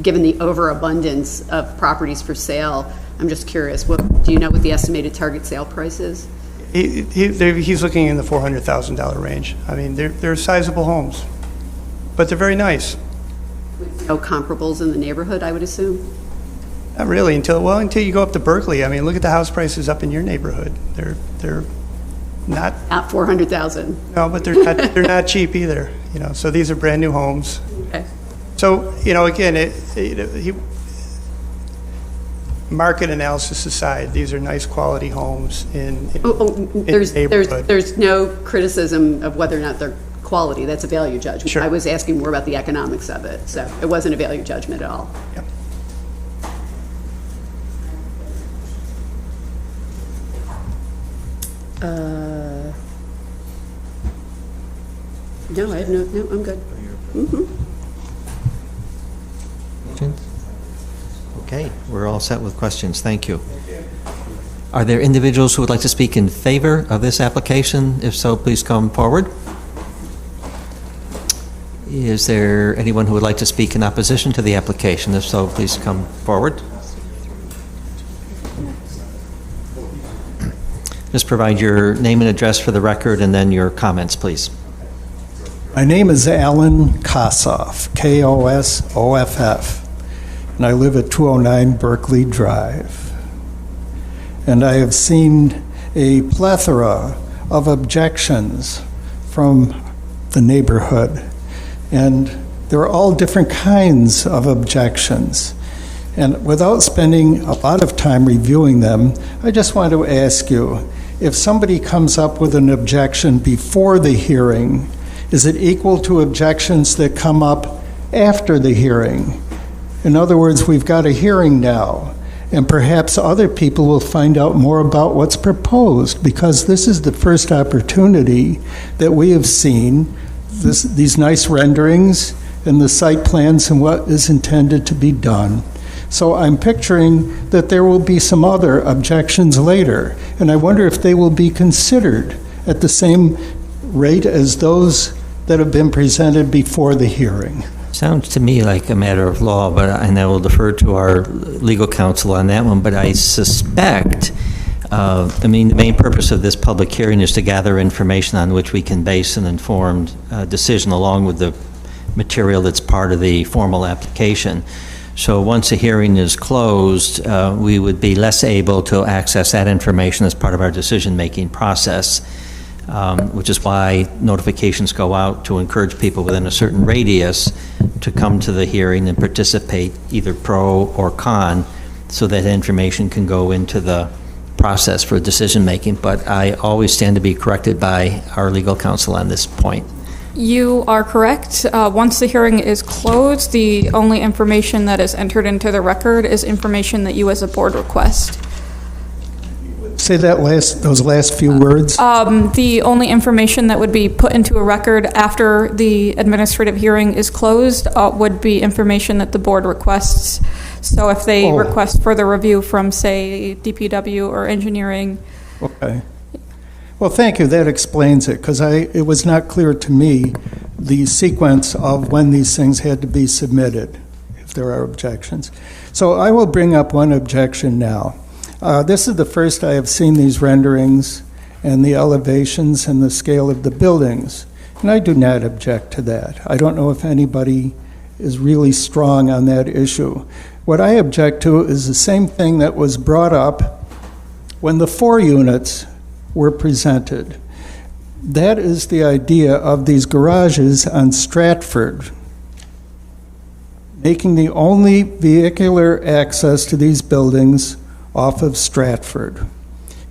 Given the overabundance of properties for sale, I'm just curious, do you know what the estimated target sale price is? He's looking in the $400,000 range. I mean, they're sizable homes, but they're very nice. With no comparables in the neighborhood, I would assume? Not really, until you go up to Berkeley. I mean, look at the house prices up in your neighborhood. They're not at $400,000. No, but they're not cheap either. So these are brand new homes. Okay. So again, market analysis aside, these are nice quality homes in neighborhood. There's no criticism of whether or not they're quality. That's a value judgment. Sure. I was asking more about the economics of it, so it wasn't a value judgment at all. Yep. No, I have no, I'm good. Okay, we're all set with questions. Thank you. Are there individuals who would like to speak in favor of this application? If so, please come forward. Is there anyone who would like to speak in opposition to the application? If so, please come forward. Just provide your name and address for the record and then your comments, please. My name is Alan Kossoff, K-O-S-O-F-F, and I live at 209 Berkeley Drive. And I have seen a plethora of objections from the neighborhood, and there are all different kinds of objections. And without spending a lot of time reviewing them, I just want to ask you, if somebody comes up with an objection before the hearing, is it equal to objections that come up after the hearing? In other words, we've got a hearing now, and perhaps other people will find out more about what's proposed, because this is the first opportunity that we have seen these nice renderings and the site plans and what is intended to be done. So I'm picturing that there will be some other objections later, and I wonder if they will be considered at the same rate as those that have been presented before the hearing. Sounds to me like a matter of law, and I will defer to our legal counsel on that one, but I suspect, the main purpose of this public hearing is to gather information on which we can base an informed decision along with the material that's part of the formal application. So once a hearing is closed, we would be less able to access that information as part of our decision-making process, which is why notifications go out to encourage people within a certain radius to come to the hearing and participate, either pro or con, so that information can go into the process for decision-making. But I always stand to be corrected by our legal counsel on this point. You are correct. Once the hearing is closed, the only information that is entered into the record is information that you as a board request. Say those last few words. The only information that would be put into a record after the administrative hearing is closed would be information that the board requests. So if they request further review from, say, DPW or engineering. Okay. Well, thank you. That explains it, because it was not clear to me the sequence of when these things had to be submitted, if there are objections. So I will bring up one objection now. This is the first I have seen these renderings, and the elevations and the scale of the buildings. And I do not object to that. I don't know if anybody is really strong on that issue. What I object to is the same thing that was brought up when the 4 units were presented. That is the idea of these garages on Stratford, making the only vehicular access to these buildings off of Stratford.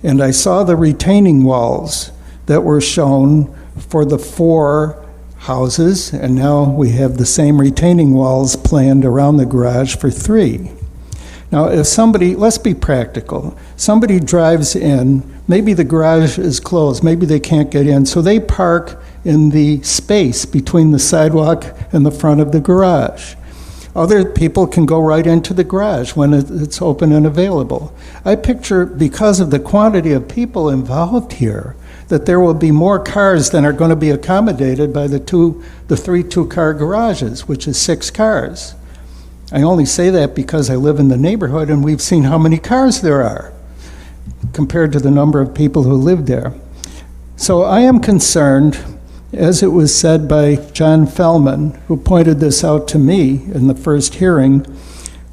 And I saw the retaining walls that were shown for the 4 houses, and now we have the same retaining walls planned around the garage for 3. Now, if somebody, let's be practical, somebody drives in, maybe the garage is closed, maybe they can't get in, so they park in the space between the sidewalk and the front of the garage. Other people can go right into the garage when it's open and available. I picture, because of the quantity of people involved here, that there will be more cars than are going to be accommodated by the 3 2-car garages, which is 6 cars. I only say that because I live in the neighborhood and we've seen how many cars there are compared to the number of people who live there. So I am concerned, as it was said by John Fellman, who pointed this out to me in the first hearing,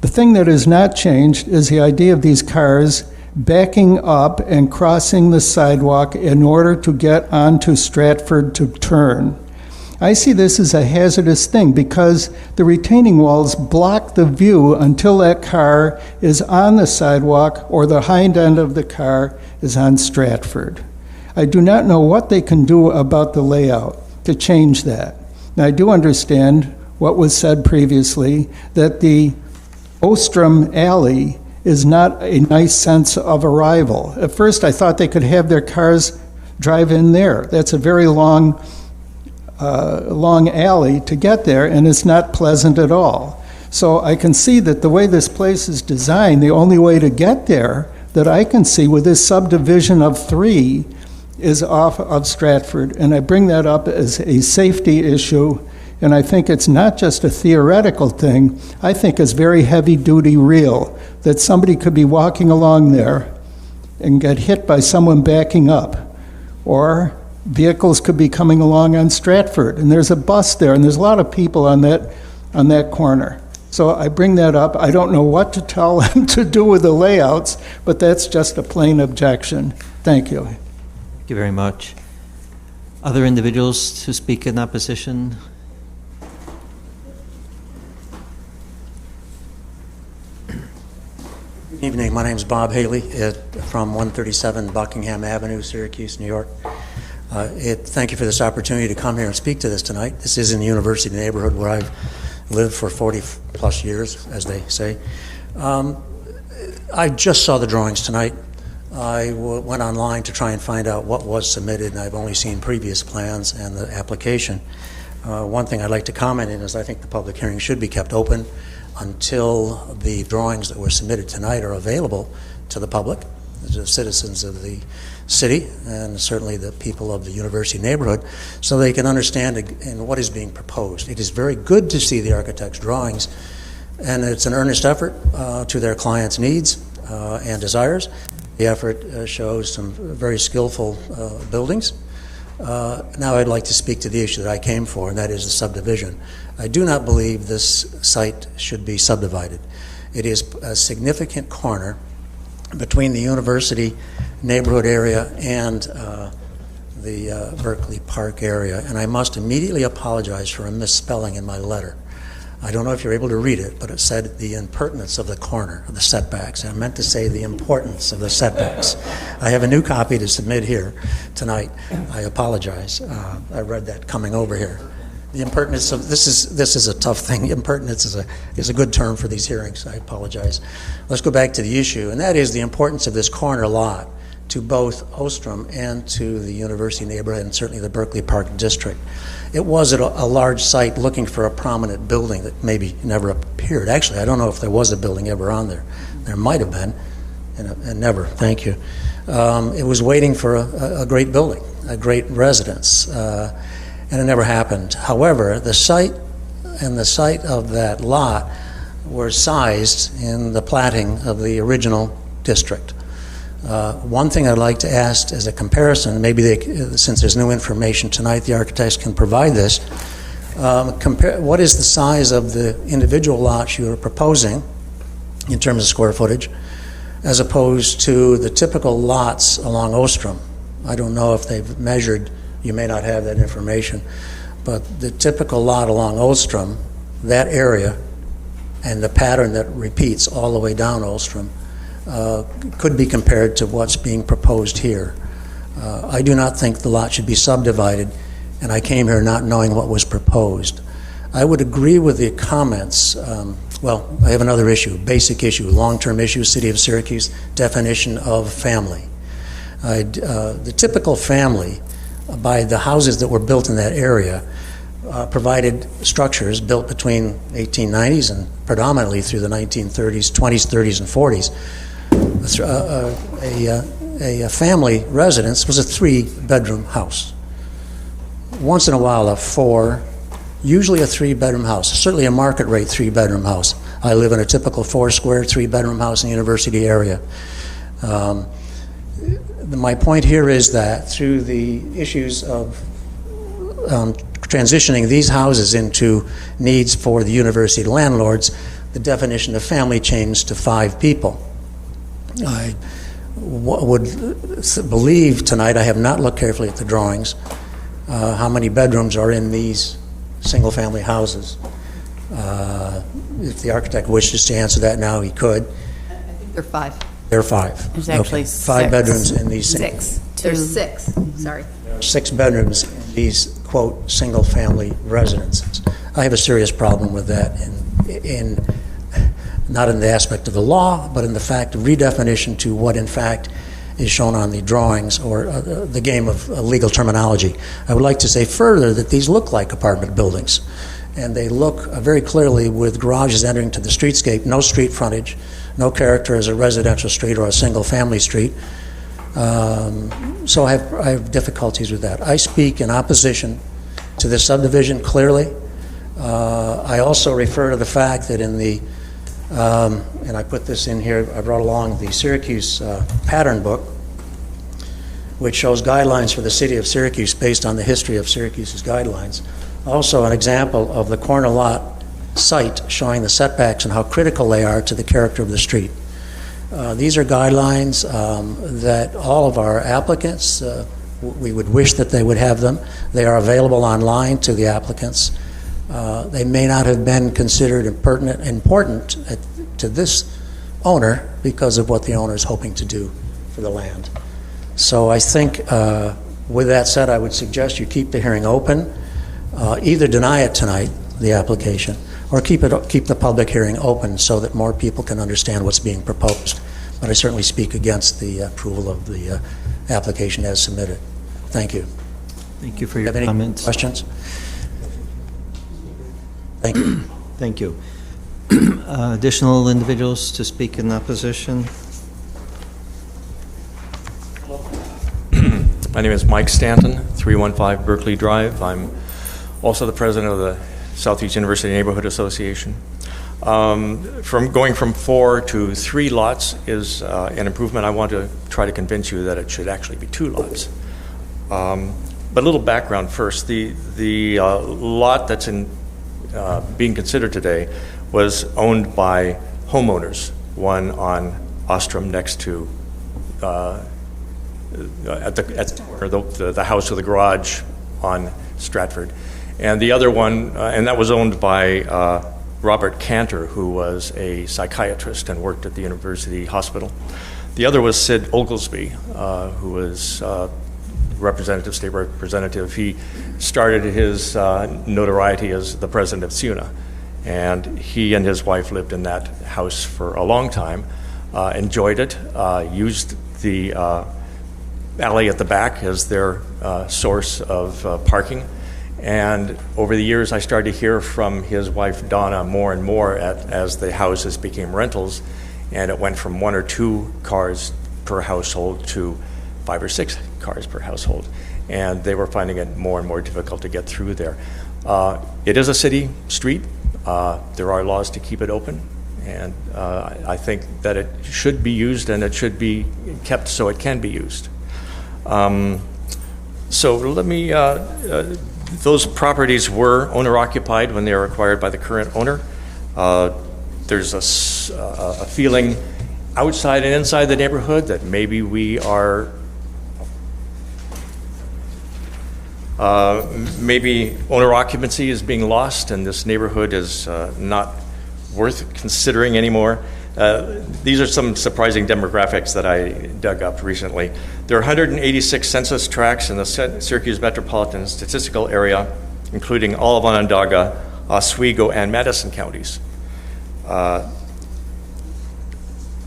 the thing that has not changed is the idea of these cars backing up and crossing the sidewalk in order to get onto Stratford to turn. I see this as a hazardous thing because the retaining walls block the view until that car is on the sidewalk or the hind end of the car is on Stratford. I do not know what they can do about the layout to change that. Now, I do understand what was said previously, that the Ostrom Alley is not a nice sense of arrival. At first, I thought they could have their cars drive in there. That's a very long alley to get there, and it's not pleasant at all. So I can see that the way this place is designed, the only way to get there that I can see with this subdivision of 3 is off of Stratford, and I bring that up as a safety issue, and I think it's not just a theoretical thing. I think it's very heavy-duty real, that somebody could be walking along there and get hit by someone backing up, or vehicles could be coming along on Stratford, and there's a bus there, and there's a lot of people on that corner. So I bring that up. I don't know what to tell them to do with the layouts, but that's just a plain objection. Thank you. Thank you very much. Other individuals to speak in opposition? Good evening. My name is Bob Haley from 137 Buckingham Avenue, Syracuse, New York. Thank you for this opportunity to come here and speak to this tonight. This is in the university neighborhood where I've lived for 40-plus years, as they say. I just saw the drawings tonight. I went online to try and find out what was submitted, and I've only seen previous plans and the application. One thing I'd like to comment on is I think the public hearing should be kept open until the drawings that were submitted tonight are available to the public, the citizens of the city, and certainly the people of the university neighborhood, so they can understand what is being proposed. It is very good to see the architect's drawings, and it's an earnest effort to their clients' needs and desires. The effort shows some very skillful buildings. Now I'd like to speak to the issue that I came for, and that is the subdivision. I do not believe this site should be subdivided. It is a significant corner between the university neighborhood area and the Berkeley Park area, and I must immediately apologize for a misspelling in my letter. I don't know if you're able to read it, but it said the impertinence of the corner, of the setbacks. I meant to say the importance of the setbacks. I have a new copy to submit here tonight. I apologize. I read that coming over here. The impertinence of this is a tough thing. Impertinence is a good term for these hearings. I apologize. Let's go back to the issue, and that is the importance of this corner lot to both Ostrom and to the university neighborhood, and certainly the Berkeley Park district. It was a large site looking for a prominent building that maybe never appeared. Actually, I don't know if there was a building ever on there. There might have been, and never. Thank you. It was waiting for a great building, a great residence, and it never happened. However, the site and the site of that lot were sized in the platting of the original district. One thing I'd like to ask as a comparison, maybe since there's new information tonight, the architects can provide this. What is the size of the individual lots you are proposing in terms of square footage, as opposed to the typical lots along Ostrom? I don't know if they've measured, you may not have that information, but the typical lot along Ostrom, that area, and the pattern that repeats all the way down Ostrom, could be compared to what's being proposed here. I do not think the lot should be subdivided, and I came here not knowing what was proposed. I would agree with the comments. Well, I have another issue, basic issue, long-term issue, City of Syracuse, definition of family. The typical family, by the houses that were built in that area, provided structures built between 1890s and predominantly through the 1930s, 20s, 30s, and 40s. A family residence was a 3-bedroom house. Once in a while, a 4, usually a 3-bedroom house, certainly a market rate 3-bedroom house. I live in a typical 4-square, 3-bedroom house in the university area. My point here is that through the issues of transitioning these houses into needs for the university landlords, the definition of family changed to 5 people. I would believe tonight, I have not looked carefully at the drawings, how many bedrooms are in these single-family houses. If the architect wishes to answer that now, he could. I think they're 5. There are 5. There's actually 5 bedrooms in these. 6. There's 6, sorry. 6 bedrooms in these, quote, single-family residences. I have a serious problem with that, not in the aspect of the law, but in the fact of redefinition to what, in fact, is shown on the drawings, or the game of legal terminology. I would like to say further that these look like apartment buildings, and they look very clearly with garages entering to the streetscape, no street frontage, no character as a residential street or a single-family street. So I have difficulties with that. I speak in opposition to this subdivision clearly. I also refer to the fact that in the, and I put this in here, I brought along the Syracuse pattern book, which shows guidelines for the city of Syracuse based on the history of Syracuse's guidelines. Also an example of the corner lot site showing the setbacks and how critical they are to the character of the street. These are guidelines that all of our applicants, we would wish that they would have them. They are available online to the applicants. They may not have been considered important to this owner because of what the owner is hoping to do for the land. So I think with that said, I would suggest you keep the hearing open. Either deny it tonight, the application, or keep the public hearing open so that more people can understand what's being proposed. But I certainly speak against the approval of the application as submitted. Thank you. Thank you for your Have any comments. questions? Thank you. Thank you. Additional individuals to speak in opposition? My name is Mike Stanton, 315 Berkeley Drive. I'm also the president of the Southeast University Neighborhood Association. Going from 4 to 3 lots is an improvement. I want to try to convince you that it should actually be 2 lots. But a little background first. The lot that's being considered today was owned by homeowners, one on Ostrom next to at the house with the garage on Stratford, and the other one, and that was owned by Robert Cantor, who was a psychiatrist and worked at the university hospital. The other was Sid Oglesby, who was state representative. He started his notoriety as the president of SUNA, and he and his wife lived in that house for a long time, enjoyed it, used the alley at the back as their source of parking. And over the years, I started to hear from his wife, Donna, more and more as the houses became rentals, and it went from 1 or 2 cars per household to 5 or 6 cars per household. And they were finding it more and more difficult to get through there. It is a city street. There are laws to keep it open, And I think that it should be used and it should be kept so it can be used. So let me, those properties were owner-occupied when they were acquired by the current owner. There's a feeling outside and inside the neighborhood that maybe we are, maybe owner occupancy is being lost and this neighborhood is not worth considering anymore. These are some surprising demographics that I dug up recently. There are 186 census tracts in the Syracuse metropolitan statistical area, including all of Onondaga, Oswego, and Madison counties.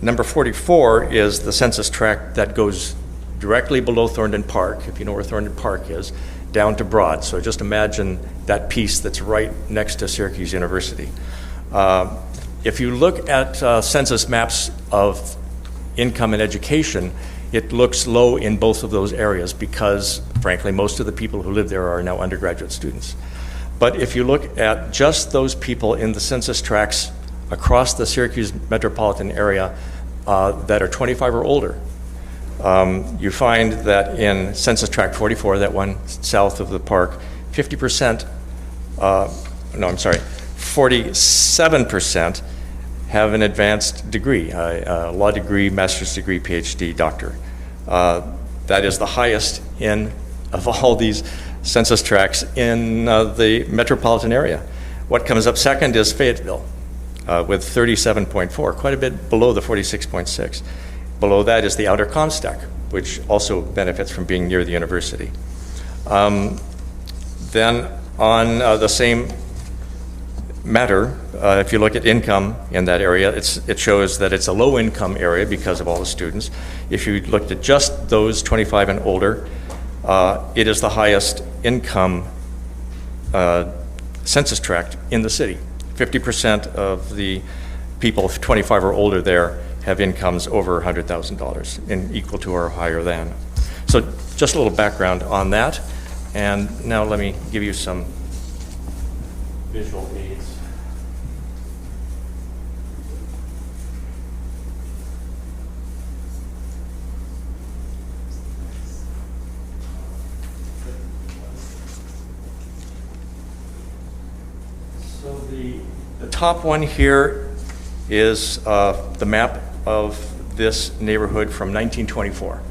Number 44 is the census tract that goes directly below Thorndon Park, if you know where Thorndon Park is, down to Broad. So just imagine that piece that's right next to Syracuse University. If you look at census maps of income and education, it looks low in both of those areas because, frankly, most of the people who live there are now undergraduate students. But if you look at just those people in the census tracts across the Syracuse metropolitan area that are 25 or older, you find that in census tract 44, that one south of the park, 47% have an advanced degree, a law degree, master's degree, PhD, doctor. That is the highest of all these census tracts in the metropolitan area. What comes up second is Fayetteville with 37.4, quite a bit below the 46.6. Below that is the Outer Comstock, which also benefits from being near the university. Then on the same matter, if you look at income in that area, it shows that it's a low-income area because of all the students. If you looked at just those 25 and older, it is the highest income census tract in the city. 50% of the people 25 or older there have incomes over $100,000 and equal to or higher than. So just a little background on that. And now let me give you some visual aids. So the top one here is the map of this neighborhood from 1924.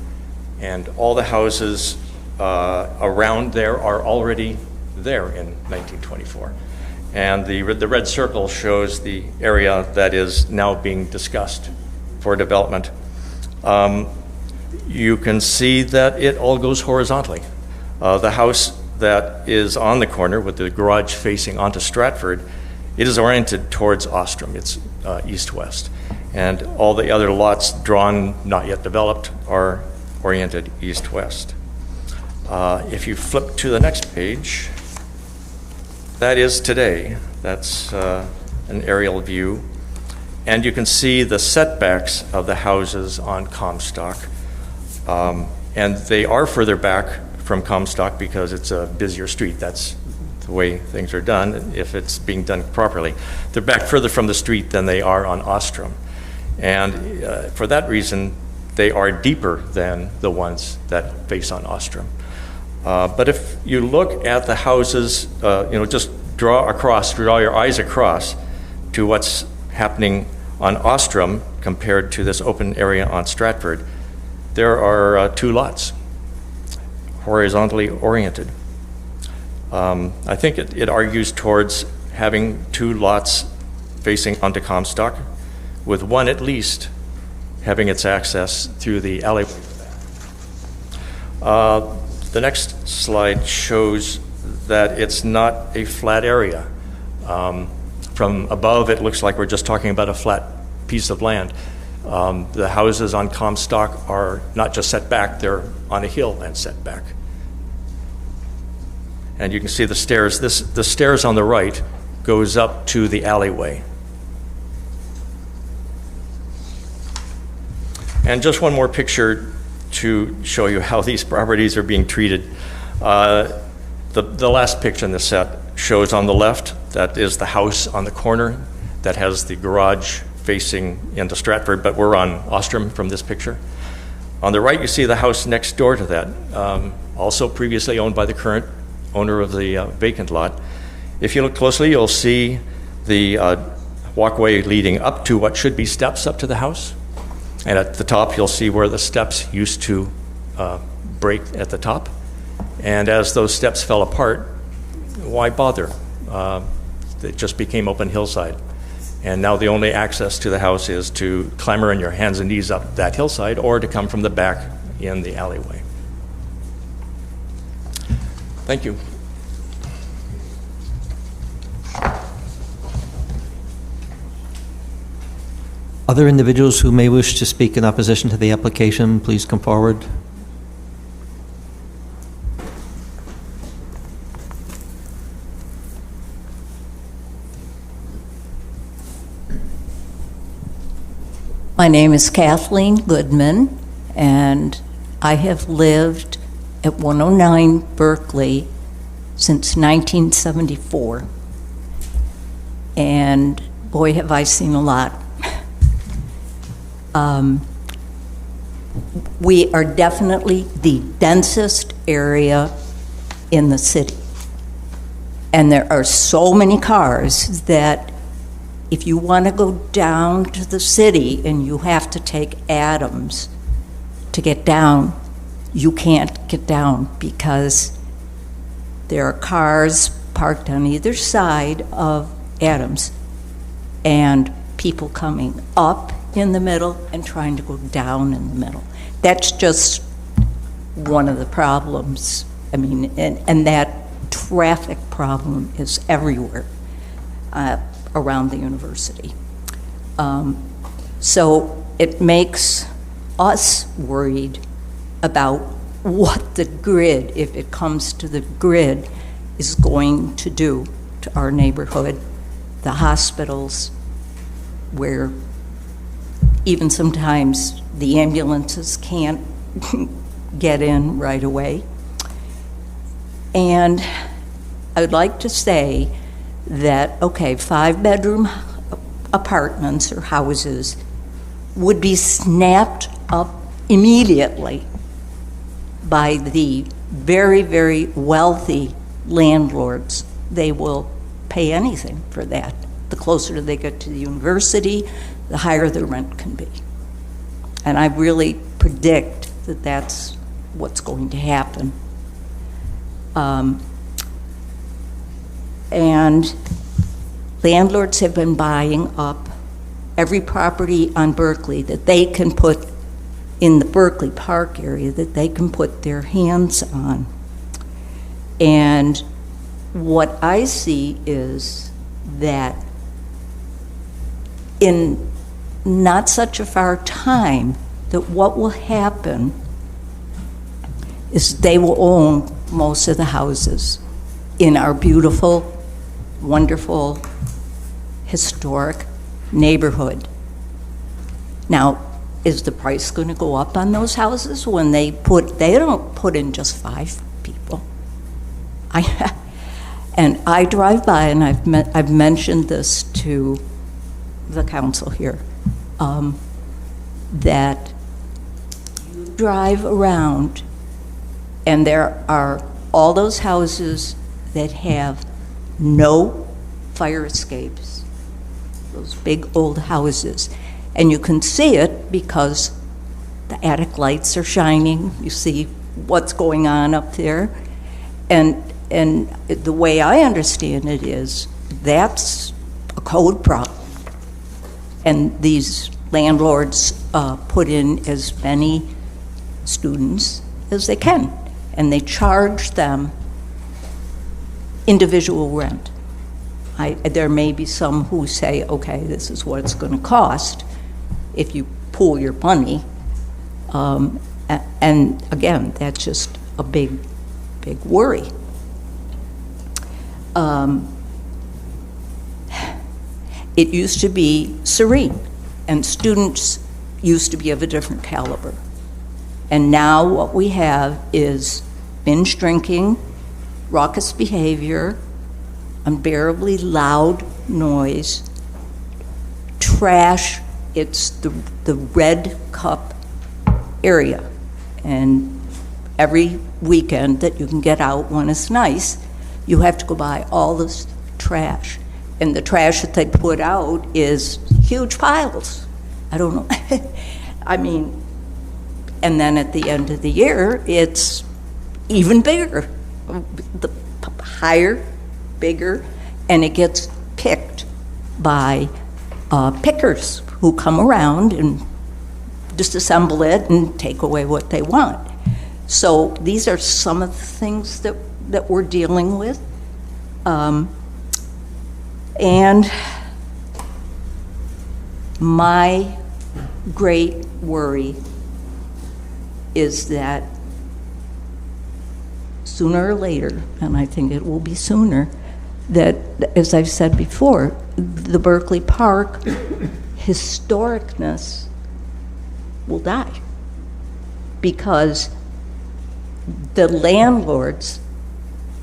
And all the houses around there are already there in 1924. And the red circle shows the area that is now being discussed for development. You can see that it all goes horizontally. The house that is on the corner with the garage facing onto Stratford, it is oriented towards Ostrom. It's east-west. And all the other lots drawn, not yet developed, are oriented east-west. If you flip to the next page, that is today. That's an aerial view. And you can see the setbacks of the houses on Comstock. And they are further back from Comstock because it's a busier street. That's the way things are done if it's being done properly. They're back further from the street than they are on Ostrom. And for that reason, they are deeper than the ones that face on Ostrom. But if you look at the houses, just draw your eyes across to what's happening on Ostrom compared to this open area on Stratford, there are two lots, horizontally oriented. I think it argues towards having two lots facing onto Comstock, with one at least having its access through the alleyway. The next slide shows that it's not a flat area. From above, it looks like we're just talking about a flat piece of land. The houses on Comstock are not just set back, they're on a hill and set back. And you can see the stairs. The stairs on the right goes up to the alleyway. And just one more picture to show you how these properties are being treated. The last picture in the set shows on the left, that is the house on the corner that has the garage facing into Stratford, but we're on Ostrom from this picture. On the right, you see the house next door to that, also previously owned by the current owner of the vacant lot. If you look closely, you'll see the walkway leading up to what should be steps up to the house. And at the top, you'll see where the steps used to break at the top. And as those steps fell apart, why bother? It just became open hillside. And now the only access to the house is to clamber on your hands and knees up that hillside or to come from the back in the alleyway. Thank you. Other individuals who may wish to speak in opposition to the application, please come forward. My name is Kathleen Goodman, and I have lived at 109 Berkeley since 1974. And boy, have I seen a lot. We are definitely the densest area in the city. And there are so many cars that if you want to go down to the city and you have to take Adams to get down, you can't get down because there are cars parked on either side of Adams and people coming up in the middle and trying to go down in the middle. That's just one of the problems. I mean, and that traffic problem is everywhere around the university. So it makes us worried about what the grid, if it comes to the grid, is going to do to our neighborhood, the hospitals, where even sometimes the ambulances can't get in right away. And I would like to say that, okay, 5-bedroom apartments or houses would be snapped up immediately by the very, very wealthy landlords. They will pay anything for that. The closer they get to the university, the higher the rent can be. And I really predict that that's what's going to happen. And landlords have been buying up every property on Berkeley that they can put in the Berkeley Park area that they can put their hands on. And what I see is that in not such a far time, that what will happen is they will own most of the houses in our beautiful, wonderful, historic neighborhood. Now, is the price going to go up on those houses when they don't put in just 5 people? And I drive by, and I've mentioned this to the council here, that you drive around and there are all those houses that have no fire escapes, those big old houses. And you can see it because the attic lights are shining. You see what's going on up there. And the way I understand it is that's a code problem. And these landlords put in as many students as they can. And they charge them individual rent. There may be some who say, okay, this is what it's going to cost if you pool your money. And again, that's just a big, big worry. It used to be serene, and students used to be of a different caliber. And now what we have is binge drinking, raucous behavior, unbearably loud noise, trash, it's the red cup area. And every weekend that you can get out when it's nice, you have to go by all this trash. And the trash that they put out is huge piles. I don't know. I mean, and then at the end of the year, it's even bigger. The higher, bigger, and it gets picked by pickers who come around and disassemble it and take away what they want. So these are some of the things that we're dealing with. And my great worry is that sooner or later, and I think it will be sooner, that, as I've said before, the Berkeley Park historicness will die because the landlords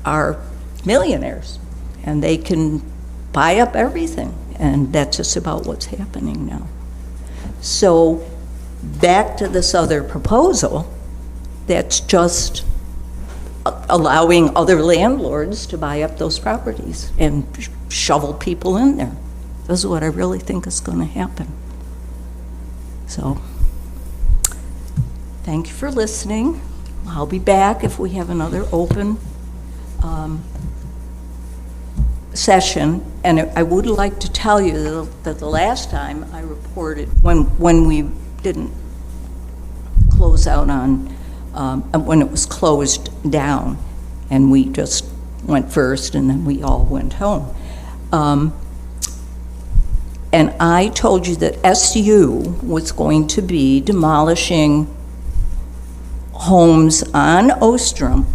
are millionaires and they can buy up everything, and that's just about what's happening now. So back to this other proposal, that's just allowing other landlords to buy up those properties and shovel people in there. This is what I really think is going to happen. So, thank you for listening. I'll be back if we have another open session. And I would like to tell you that the last time I reported, when we didn't close out on, when it was closed down, and we just went first and then we all went home. And I told you that SU was going to be demolishing homes on Ostrom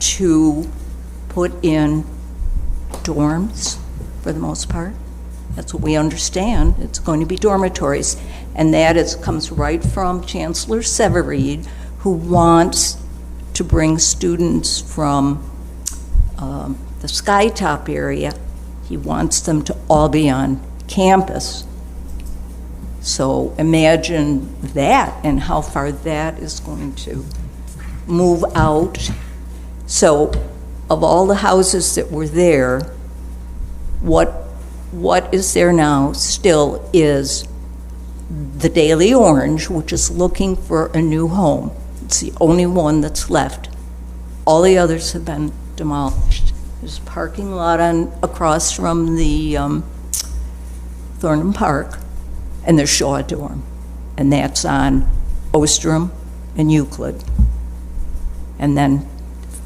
to put in dorms for the most part. That's what we understand. It's going to be dormitories. And that comes right from Chancellor Severeid, who wants to bring students from the Skytop area. He wants them to all be on campus. So imagine that and how far that is going to move out. So of all the houses that were there, what is there now still is the Daily Orange, which is looking for a new home. It's the only one that's left. All the others have been demolished. There's a parking lot across from the Thornton Park, and there's Shaw Dorm, and that's on Ostrom and Euclid, and then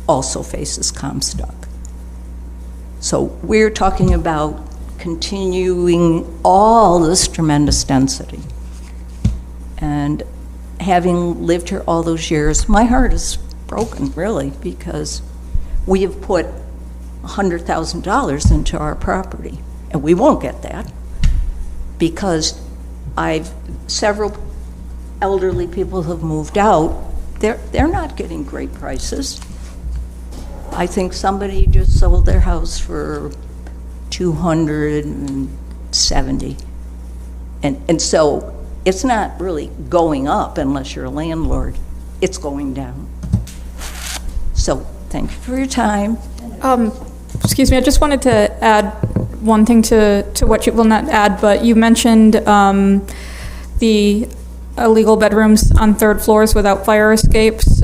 also faces Comstock. So we're talking about continuing all this tremendous density. And having lived here all those years, my heart is broken, really, because we have put $100,000 into our property, and we won't get that because several elderly people have moved out. They're not getting great prices. I think somebody just sold their house for $270, and so it's not really going up unless you're a landlord. It's going down. So thank you for your time. Excuse me, I just wanted to add one thing to what you will not add, but you mentioned the illegal bedrooms on third floors without fire escapes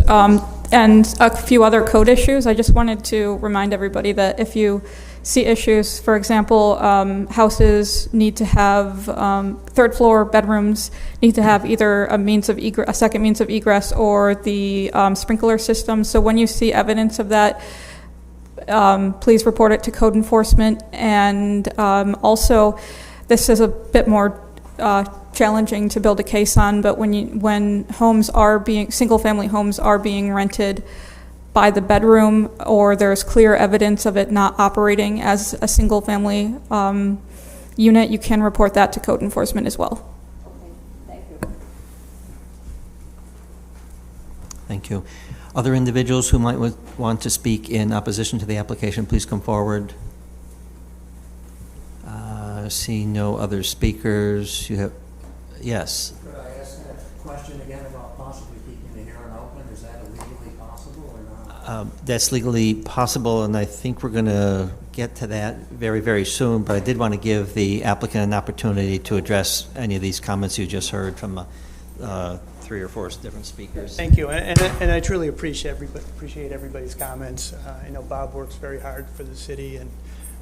and a few other code issues. I just wanted to remind everybody that if you see issues, for example, houses need to have third floor bedrooms need to have either a second means of egress or the sprinkler system. So when you see evidence of that, please report it to code enforcement. And also, this is a bit more challenging to build a case on, but when single-family homes are being rented by the bedroom, or there's clear evidence of it not operating as a single-family unit, you can report that to code enforcement as well. Okay, thank you. Thank you. Other individuals who might want to speak in opposition to the application, please come forward. Seeing no other speakers, you have, yes. Could I ask that question again about possibly keeping the hearing open? Is that legally possible or not? That's legally possible, and I think we're going to get to that very, very soon, but I did want to give the applicant an opportunity to address any of these comments you just heard from 3 or 4 different speakers. Thank you, and I truly appreciate everybody's comments. I know Bob works very hard for the city, and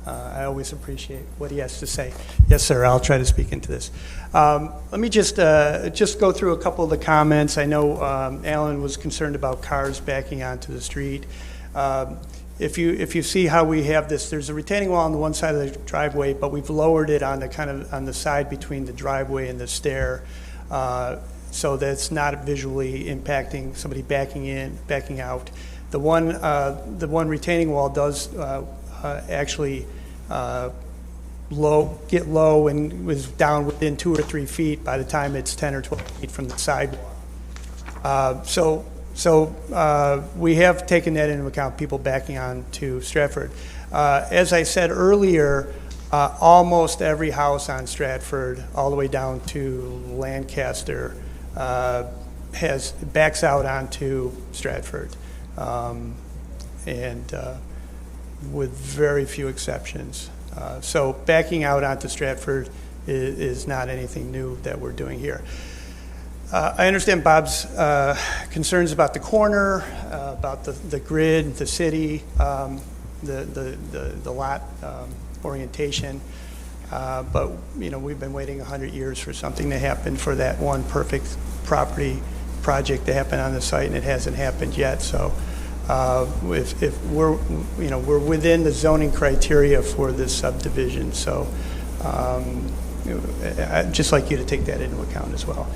I always appreciate what he has to say. Yes, sir, I'll try to speak into this. Let me just go through a couple of the comments. I know Alan was concerned about cars backing onto the street. If you see how we have this, there's a retaining wall on the one side of the driveway, but we've lowered it on the side between the driveway and the stair, so that it's not visually impacting somebody backing out. The one retaining wall does actually get low and was down within 2 or 3 feet by the time it's 10 or 12 feet from the sidewalk. So we have taken that into account, people backing on to Stratford. As I said earlier, almost every house on Stratford, all the way down to Lancaster, backs out onto Stratford, and with very few exceptions. So backing out onto Stratford is not anything new that we're doing here. I understand Bob's concerns about the corner, about the grid, the city, the lot orientation. But we've been waiting 100 years for something to happen, for that one perfect property project to happen on the site, and it hasn't happened yet. So if we're within the zoning criteria for this subdivision. So I'd just like you to take that into account as well.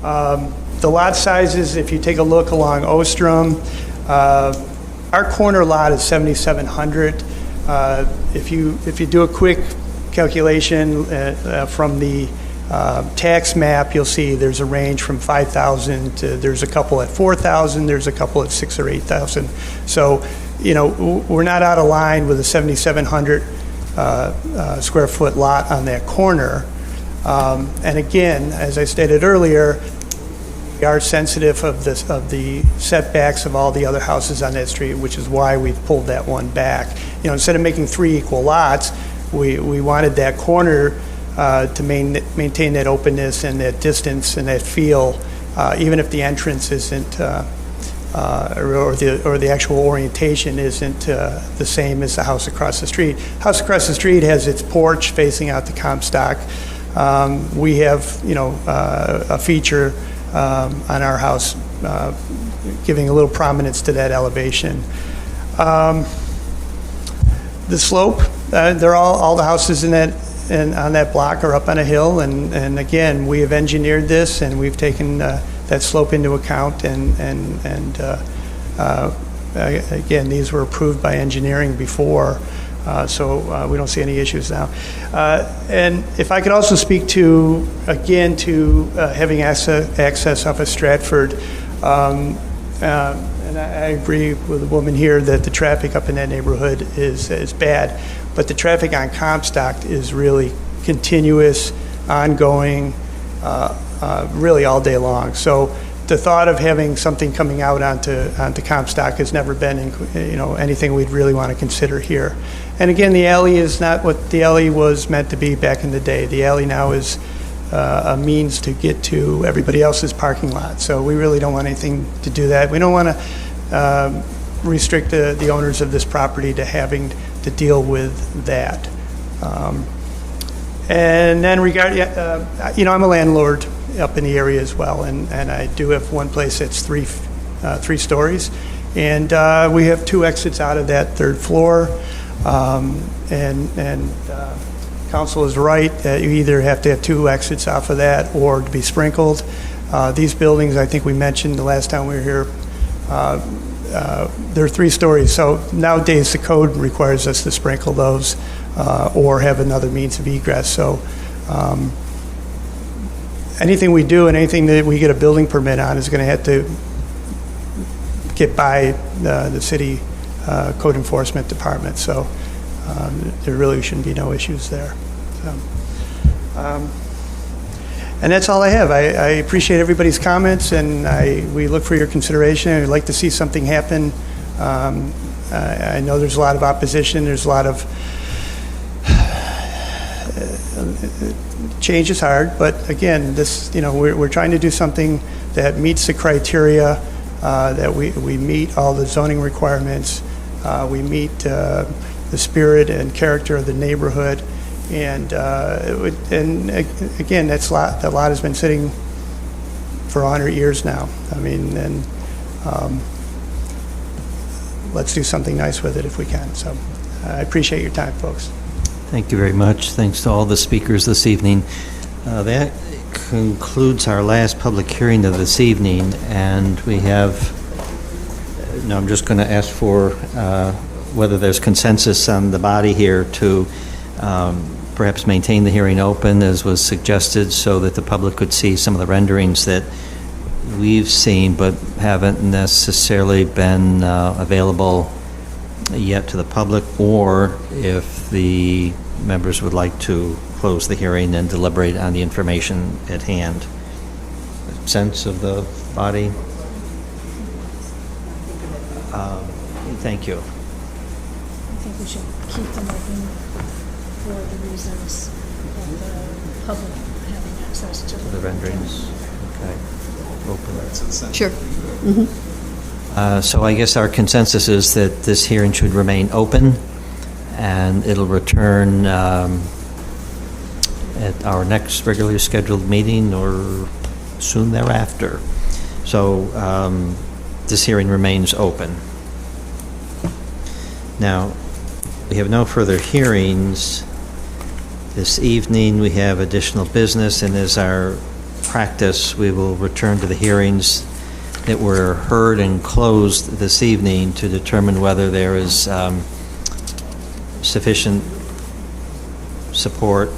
The lot sizes, if you take a look along Ostrom, our corner lot is 7,700. If you do a quick calculation from the tax map, you'll see there's a range from 5,000 to, there's a couple at 4,000, there's a couple at 6,000 or 8,000. So, we're not out of line with a 7,700 square foot lot on that corner. And again, as I stated earlier, we are sensitive of the setbacks of all the other houses on that street, which is why we've pulled that one back. Instead of making 3 equal lots, we wanted that corner to maintain that openness and that distance and that feel, even if the entrance isn't, or the actual orientation isn't the same as the house across the street. House across the street has its porch facing out the Comstock. We have, a feature on our house giving a little prominence to that elevation. The slope, they're all the houses in that on that block are up on a hill, and again, we have engineered this and we've taken that slope into account, and again, these were approved by engineering before. So we don't see any issues now. And if I could also speak to having access off of Stratford, and I agree with the woman here that the traffic up in that neighborhood is bad, but the traffic on Comstock is really continuous, ongoing, really all day long. So the thought of having something coming out onto Comstock has never been anything we'd really want to consider here. And again, the alley is not what the alley was meant to be back in the day. The alley now is a means to get to everybody else's parking lot. So we really don't want anything to do that. We don't want to restrict the owners of this property to having to deal with that. And then I'm a landlord up in the area as well, and I do have one place that's three stories, and we have 2 exits out of that 3rd floor. And council is right that you either have to have 2 exits off of that or to be sprinkled. These buildings, I think we mentioned the last time we were here, they're 3 stories. So nowadays the code requires us to sprinkle those or have another means of egress. So anything we do and anything that we get a building permit on is going to have to get by the city code enforcement department. So there really shouldn't be no issues there. So, And that's all I have. I appreciate everybody's comments, and we look for your consideration. I'd like to see something happen. I know there's a lot of opposition. There's a lot of change is hard, but again, this, we're trying to do something that meets the criteria, that we meet all the zoning requirements, we meet the spirit and character of the neighborhood, and again, that lot has been sitting for 100 years now. I mean, and let's do something nice with it if we can. So I appreciate your time, folks. Thank you very much. Thanks to all the speakers this evening. That concludes our last public hearing of this evening, and we have, now I'm just going to ask for whether there's consensus on the body here to perhaps maintain the hearing open, as was suggested, so that the public could see some of the renderings that we've seen but haven't necessarily been available yet to the public, or if the members would like to close the hearing and deliberate on the information at hand. Sense of the body? Thank you. I think we should keep them open for the reasons of the public having access to The renderings? Okay. Open. Sure. So I guess our consensus is that this hearing should remain open, and it'll return at our next regularly scheduled meeting or soon thereafter. So this hearing remains open. Now, we have no further hearings this evening. We have additional business, and as our practice, we will return to the hearings that were heard and closed this evening to determine whether there is sufficient support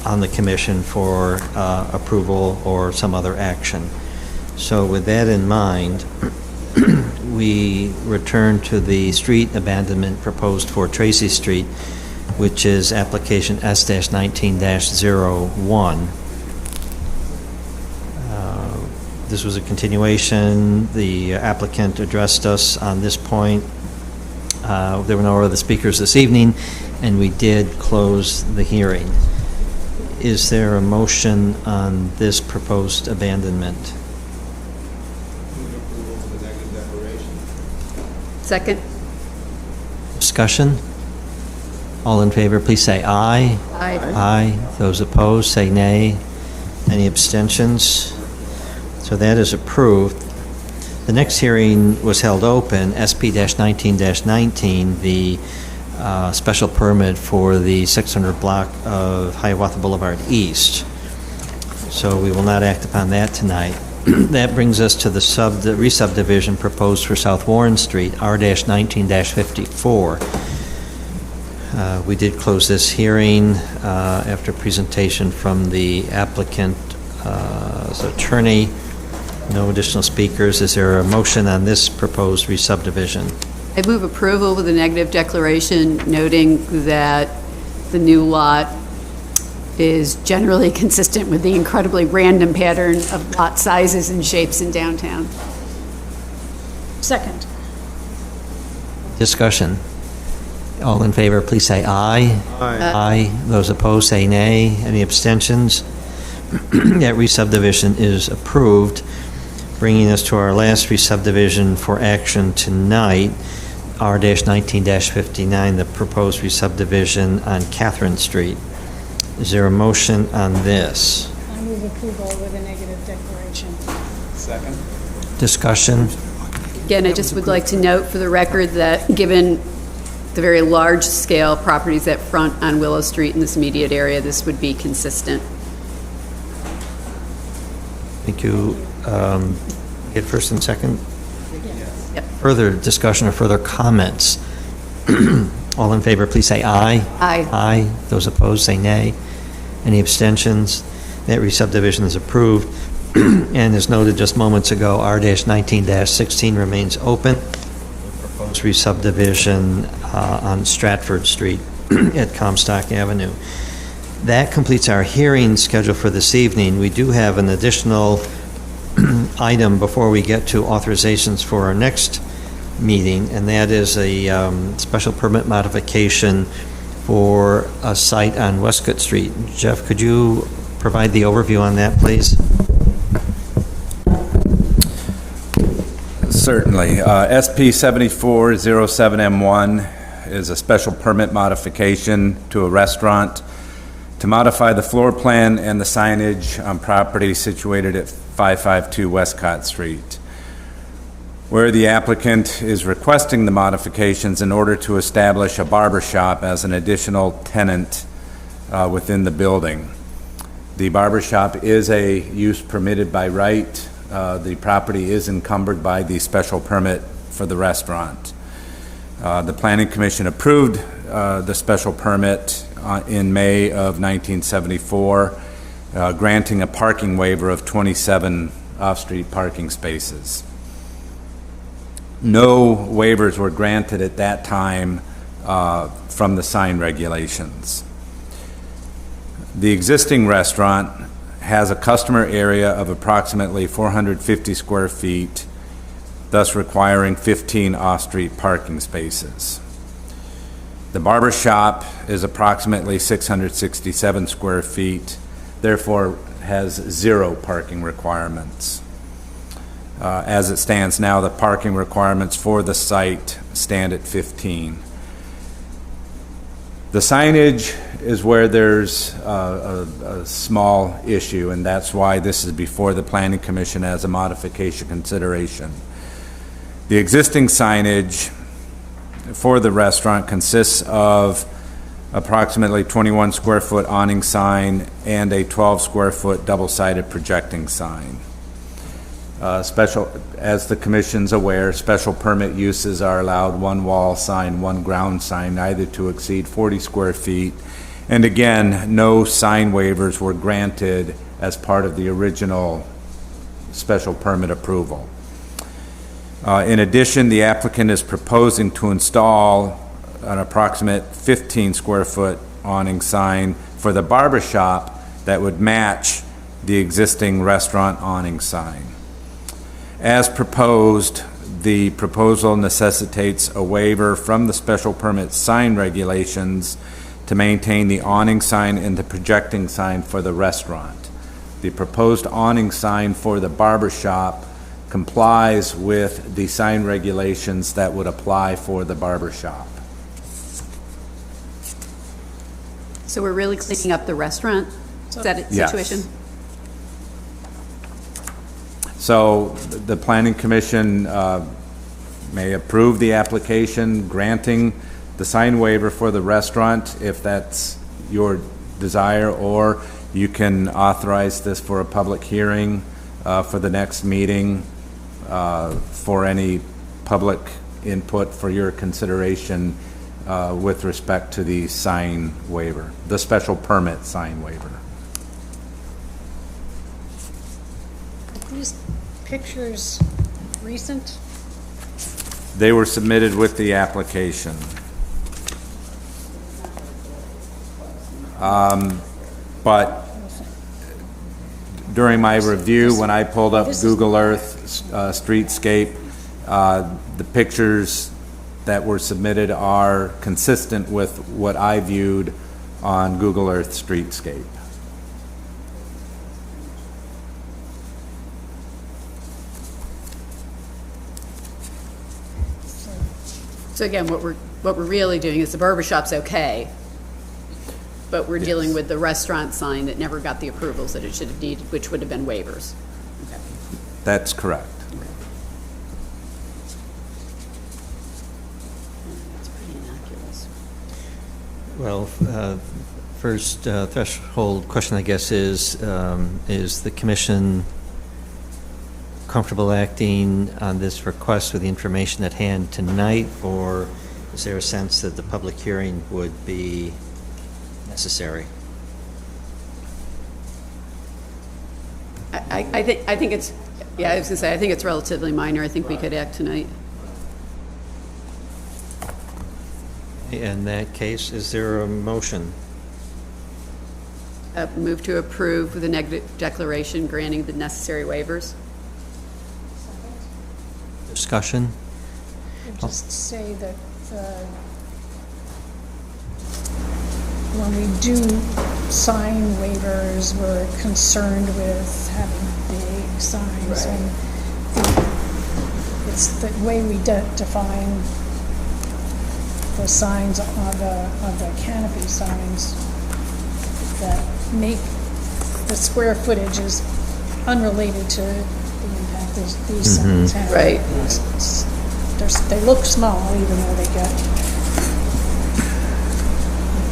on the commission for approval or some other action. So with that in mind, we return to the street abandonment proposed for Tracy Street, which is application S-19-01. This was a continuation. The applicant addressed us on this point. There were no other speakers this evening, and we did close the hearing. Is there a motion on this proposed abandonment? Second. Discussion? All in favor, please say aye. Aye. Aye. Those opposed, say nay. Any abstentions? So that is approved. The next hearing was held open, SP-19-19, the special permit for the 600 block of Hiawatha Boulevard East. So we will not act upon that tonight. That brings us to the re-subdivision proposed for South Warren Street, R-19-54. We did close this hearing after presentation from the applicant's attorney. No additional speakers. Is there a motion on this proposed re-subdivision? I move approval with a negative declaration noting that the new lot is generally consistent with the incredibly random pattern of lot sizes and shapes in downtown. Second. Discussion. All in favor, please say aye. Aye. Aye. Those opposed, say nay. Any abstentions? That re-subdivision is approved, bringing us to our last re-subdivision for action tonight, R-19-59, the proposed re-subdivision on Catherine Street. Is there a motion on this? I move approval with a negative declaration. Second. Discussion? Again, I just would like to note for the record that given the very large-scale properties that front on Willow Street in this immediate area, this would be consistent. Thank you. Get first and second? Yep. Further discussion or further comments? All in favor, please say aye. Aye. Aye. Those opposed, say nay. Any abstentions? That re-subdivision is approved. And as noted just moments ago, R-19-16 remains open. Proposed re-subdivision on Stratford Street at Comstock Avenue. That completes our hearing schedule for this evening. We do have an additional item before we get to authorizations for our next meeting, and that is a special permit modification for a site on Westcott Street. Jeff, could you provide the overview on that, please? Certainly. SP 7407M1 is a special permit modification to a restaurant to modify the floor plan and the signage on property situated at 552 Westcott Street, where the applicant is requesting the modifications in order to establish a barber shop as an additional tenant within the building. The barber shop is a use permitted by right. The property is encumbered by the special permit for the restaurant. The Planning Commission approved the special permit in May of 1974, granting a parking waiver of 27 off-street parking spaces. No waivers were granted at that time from the sign regulations. The existing restaurant has a customer area of approximately 450 square feet, thus requiring 15 off-street parking spaces. The barber shop is approximately 667 square feet, therefore has 0 parking requirements. As it stands now, the parking requirements for the site stand at 15. The signage is where there's a small issue, and that's why this is before the Planning Commission as a modification consideration. The existing signage for the restaurant consists of approximately 21 square foot awning sign and a 12 square foot double-sided projecting sign. As the Commission's aware, special permit uses are allowed 1 wall sign, 1 ground sign, neither to exceed 40 square feet. And again, no sign waivers were granted as part of the original special permit approval. In addition, the applicant is proposing to install an approximate 15 square foot awning sign for the barber shop that would match the existing restaurant awning sign. As proposed, the proposal necessitates a waiver from the special permit sign regulations to maintain the awning sign and the projecting sign for the restaurant. The proposed awning sign for the barber shop complies with the sign regulations that would apply for the barber shop. So we're really cleaning up the restaurant? Is that a situation? Yes. So the Planning Commission may approve the application granting the sign waiver for the restaurant if that's your desire, or you can authorize this for a public hearing for the next meeting for any public input for your consideration with respect to the sign waiver, the special permit sign waiver. These pictures recent? They were submitted with the application. But during my review, when I pulled up Google Earth Streetscape, the pictures that were submitted are consistent with what I viewed on Google Earth Streetscape. So again, what we're really doing is the barber shop's okay, but we're dealing with the restaurant sign that never got the approvals that it should have needed, which would have been waivers. Okay. That's correct. That's pretty innocuous. Well, first threshold question, I guess, is the Commission comfortable acting on this request with the information at hand tonight, or is there a sense that the public hearing would be necessary? I think it's, yeah, I was going to say, I think it's relatively minor. I think we could act tonight. In that case, is there a motion? Move to approve with a negative declaration granting the necessary waivers. Discussion? Just say that when we do sign waivers, we're concerned with having big signs. And it's the way we define the signs of the canopy signs that make the square footage is unrelated to the impact these signs have. Right. They look small even though they get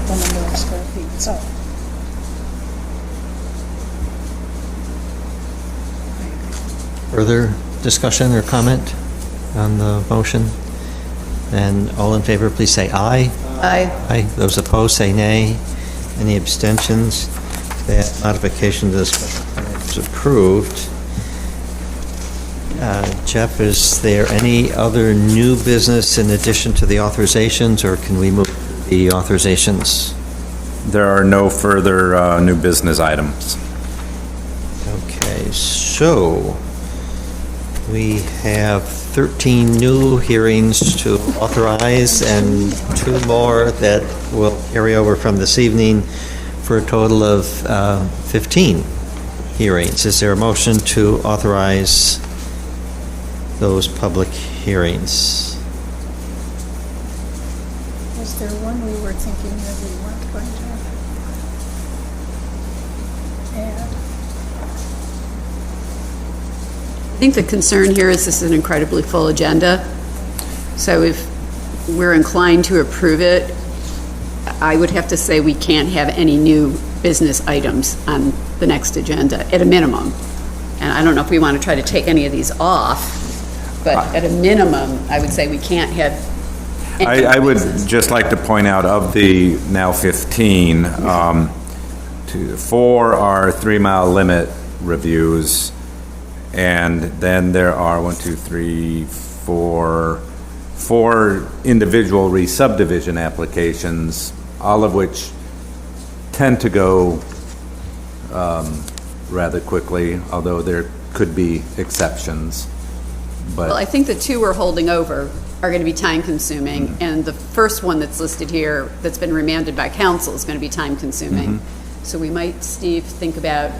the number of square feet. So Further discussion or comment on the motion? And all in favor, please say aye. Aye. Aye. Those opposed, say nay. Any abstentions? That modification to the special permit is approved. Jeff, is there any other new business in addition to the authorizations, or can we move to the authorizations? There are no further new business items. Okay, so we have 13 new hearings to authorize and 2 more that will carry over from this evening for a total of 15 hearings. Is there a motion to authorize those public hearings? was there one we were thinking that we weren't going to add? I think the concern here is this is an incredibly full agenda. So if we're inclined to approve it, I would have to say we can't have any new business items on the next agenda, at a minimum. And I don't know if we want to try to take any of these off, but at a minimum, I would say we can't have any I would business. just like to point out, of the now 15, 4 are 3-mile limit reviews, and then there are 4 individual re-subdivision applications, all of which tend to go rather quickly, although there could be exceptions. But Well, I think the 2 we're holding over are going to be time-consuming, and the first one that's listed here that's been remanded by council is going to be time-consuming. So we might, Steve, think about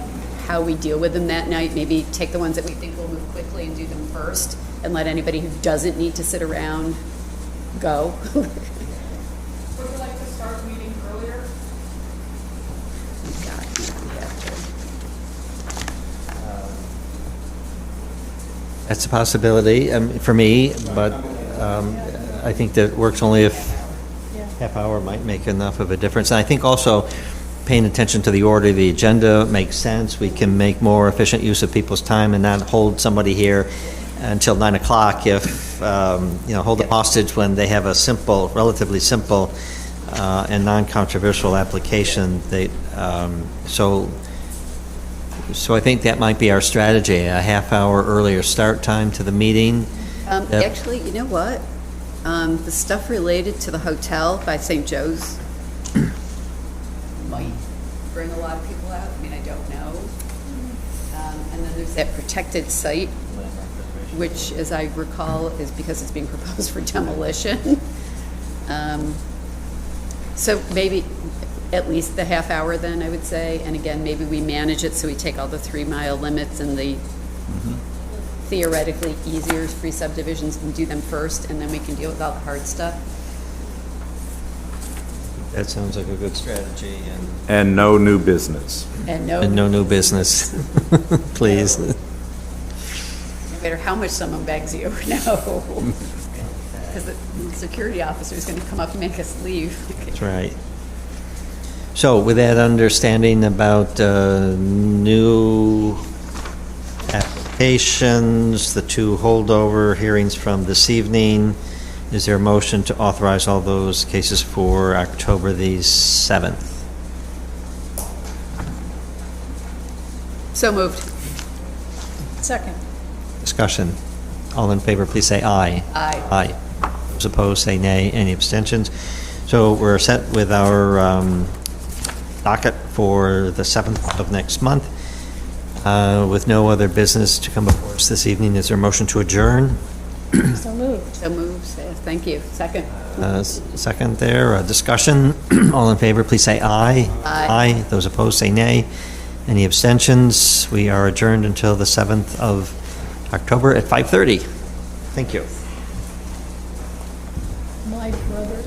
how we deal with them that night, maybe take the ones that we think will move quickly and do them first, and let anybody who doesn't need to sit around go. Would you like to start the meeting earlier? That's a possibility for me, but I think that works only if half hour might make enough of a difference. And I think also paying attention to the order of the agenda makes sense. We can make more efficient use of people's time and not hold somebody here until 9 o'clock if, hold them hostage when they have a simple, relatively simple and non-controversial application. So I think that might be our strategy, a half-hour earlier start time to the meeting. Actually, you know what? The stuff related to the hotel by St. Joe's might bring a lot of people out. I mean, I don't know. And then there's that protected site, which, as I recall, is because it's being proposed for demolition. So maybe at least the half hour then, I would say. And again, maybe we manage it so we take all the 3-mile limits and the theoretically easier free subdivisions and do them first, and then we can deal with all the hard stuff. That sounds like a good strategy. and no new business. And no new business, please. No matter how much someone begs you, no. Because the security officer is going to come up and make us leave. That's right. So with that understanding about new applications, the 2 holdover hearings from this evening, is there a motion to authorize all those cases for October the 7th? So moved. Second. Discussion. All in favor, please say aye. Aye. Aye. Those opposed, say nay. Any abstentions? So we're set with our docket for the 7th of next month. With no other business to come before us this evening, is there a motion to adjourn? So moved. So moved, thank you. Second. Second there, discussion. All in favor, please say aye. Aye. Those opposed, say nay. Any abstentions? We are adjourned until the 7th of October at 5:30. Thank you. My brother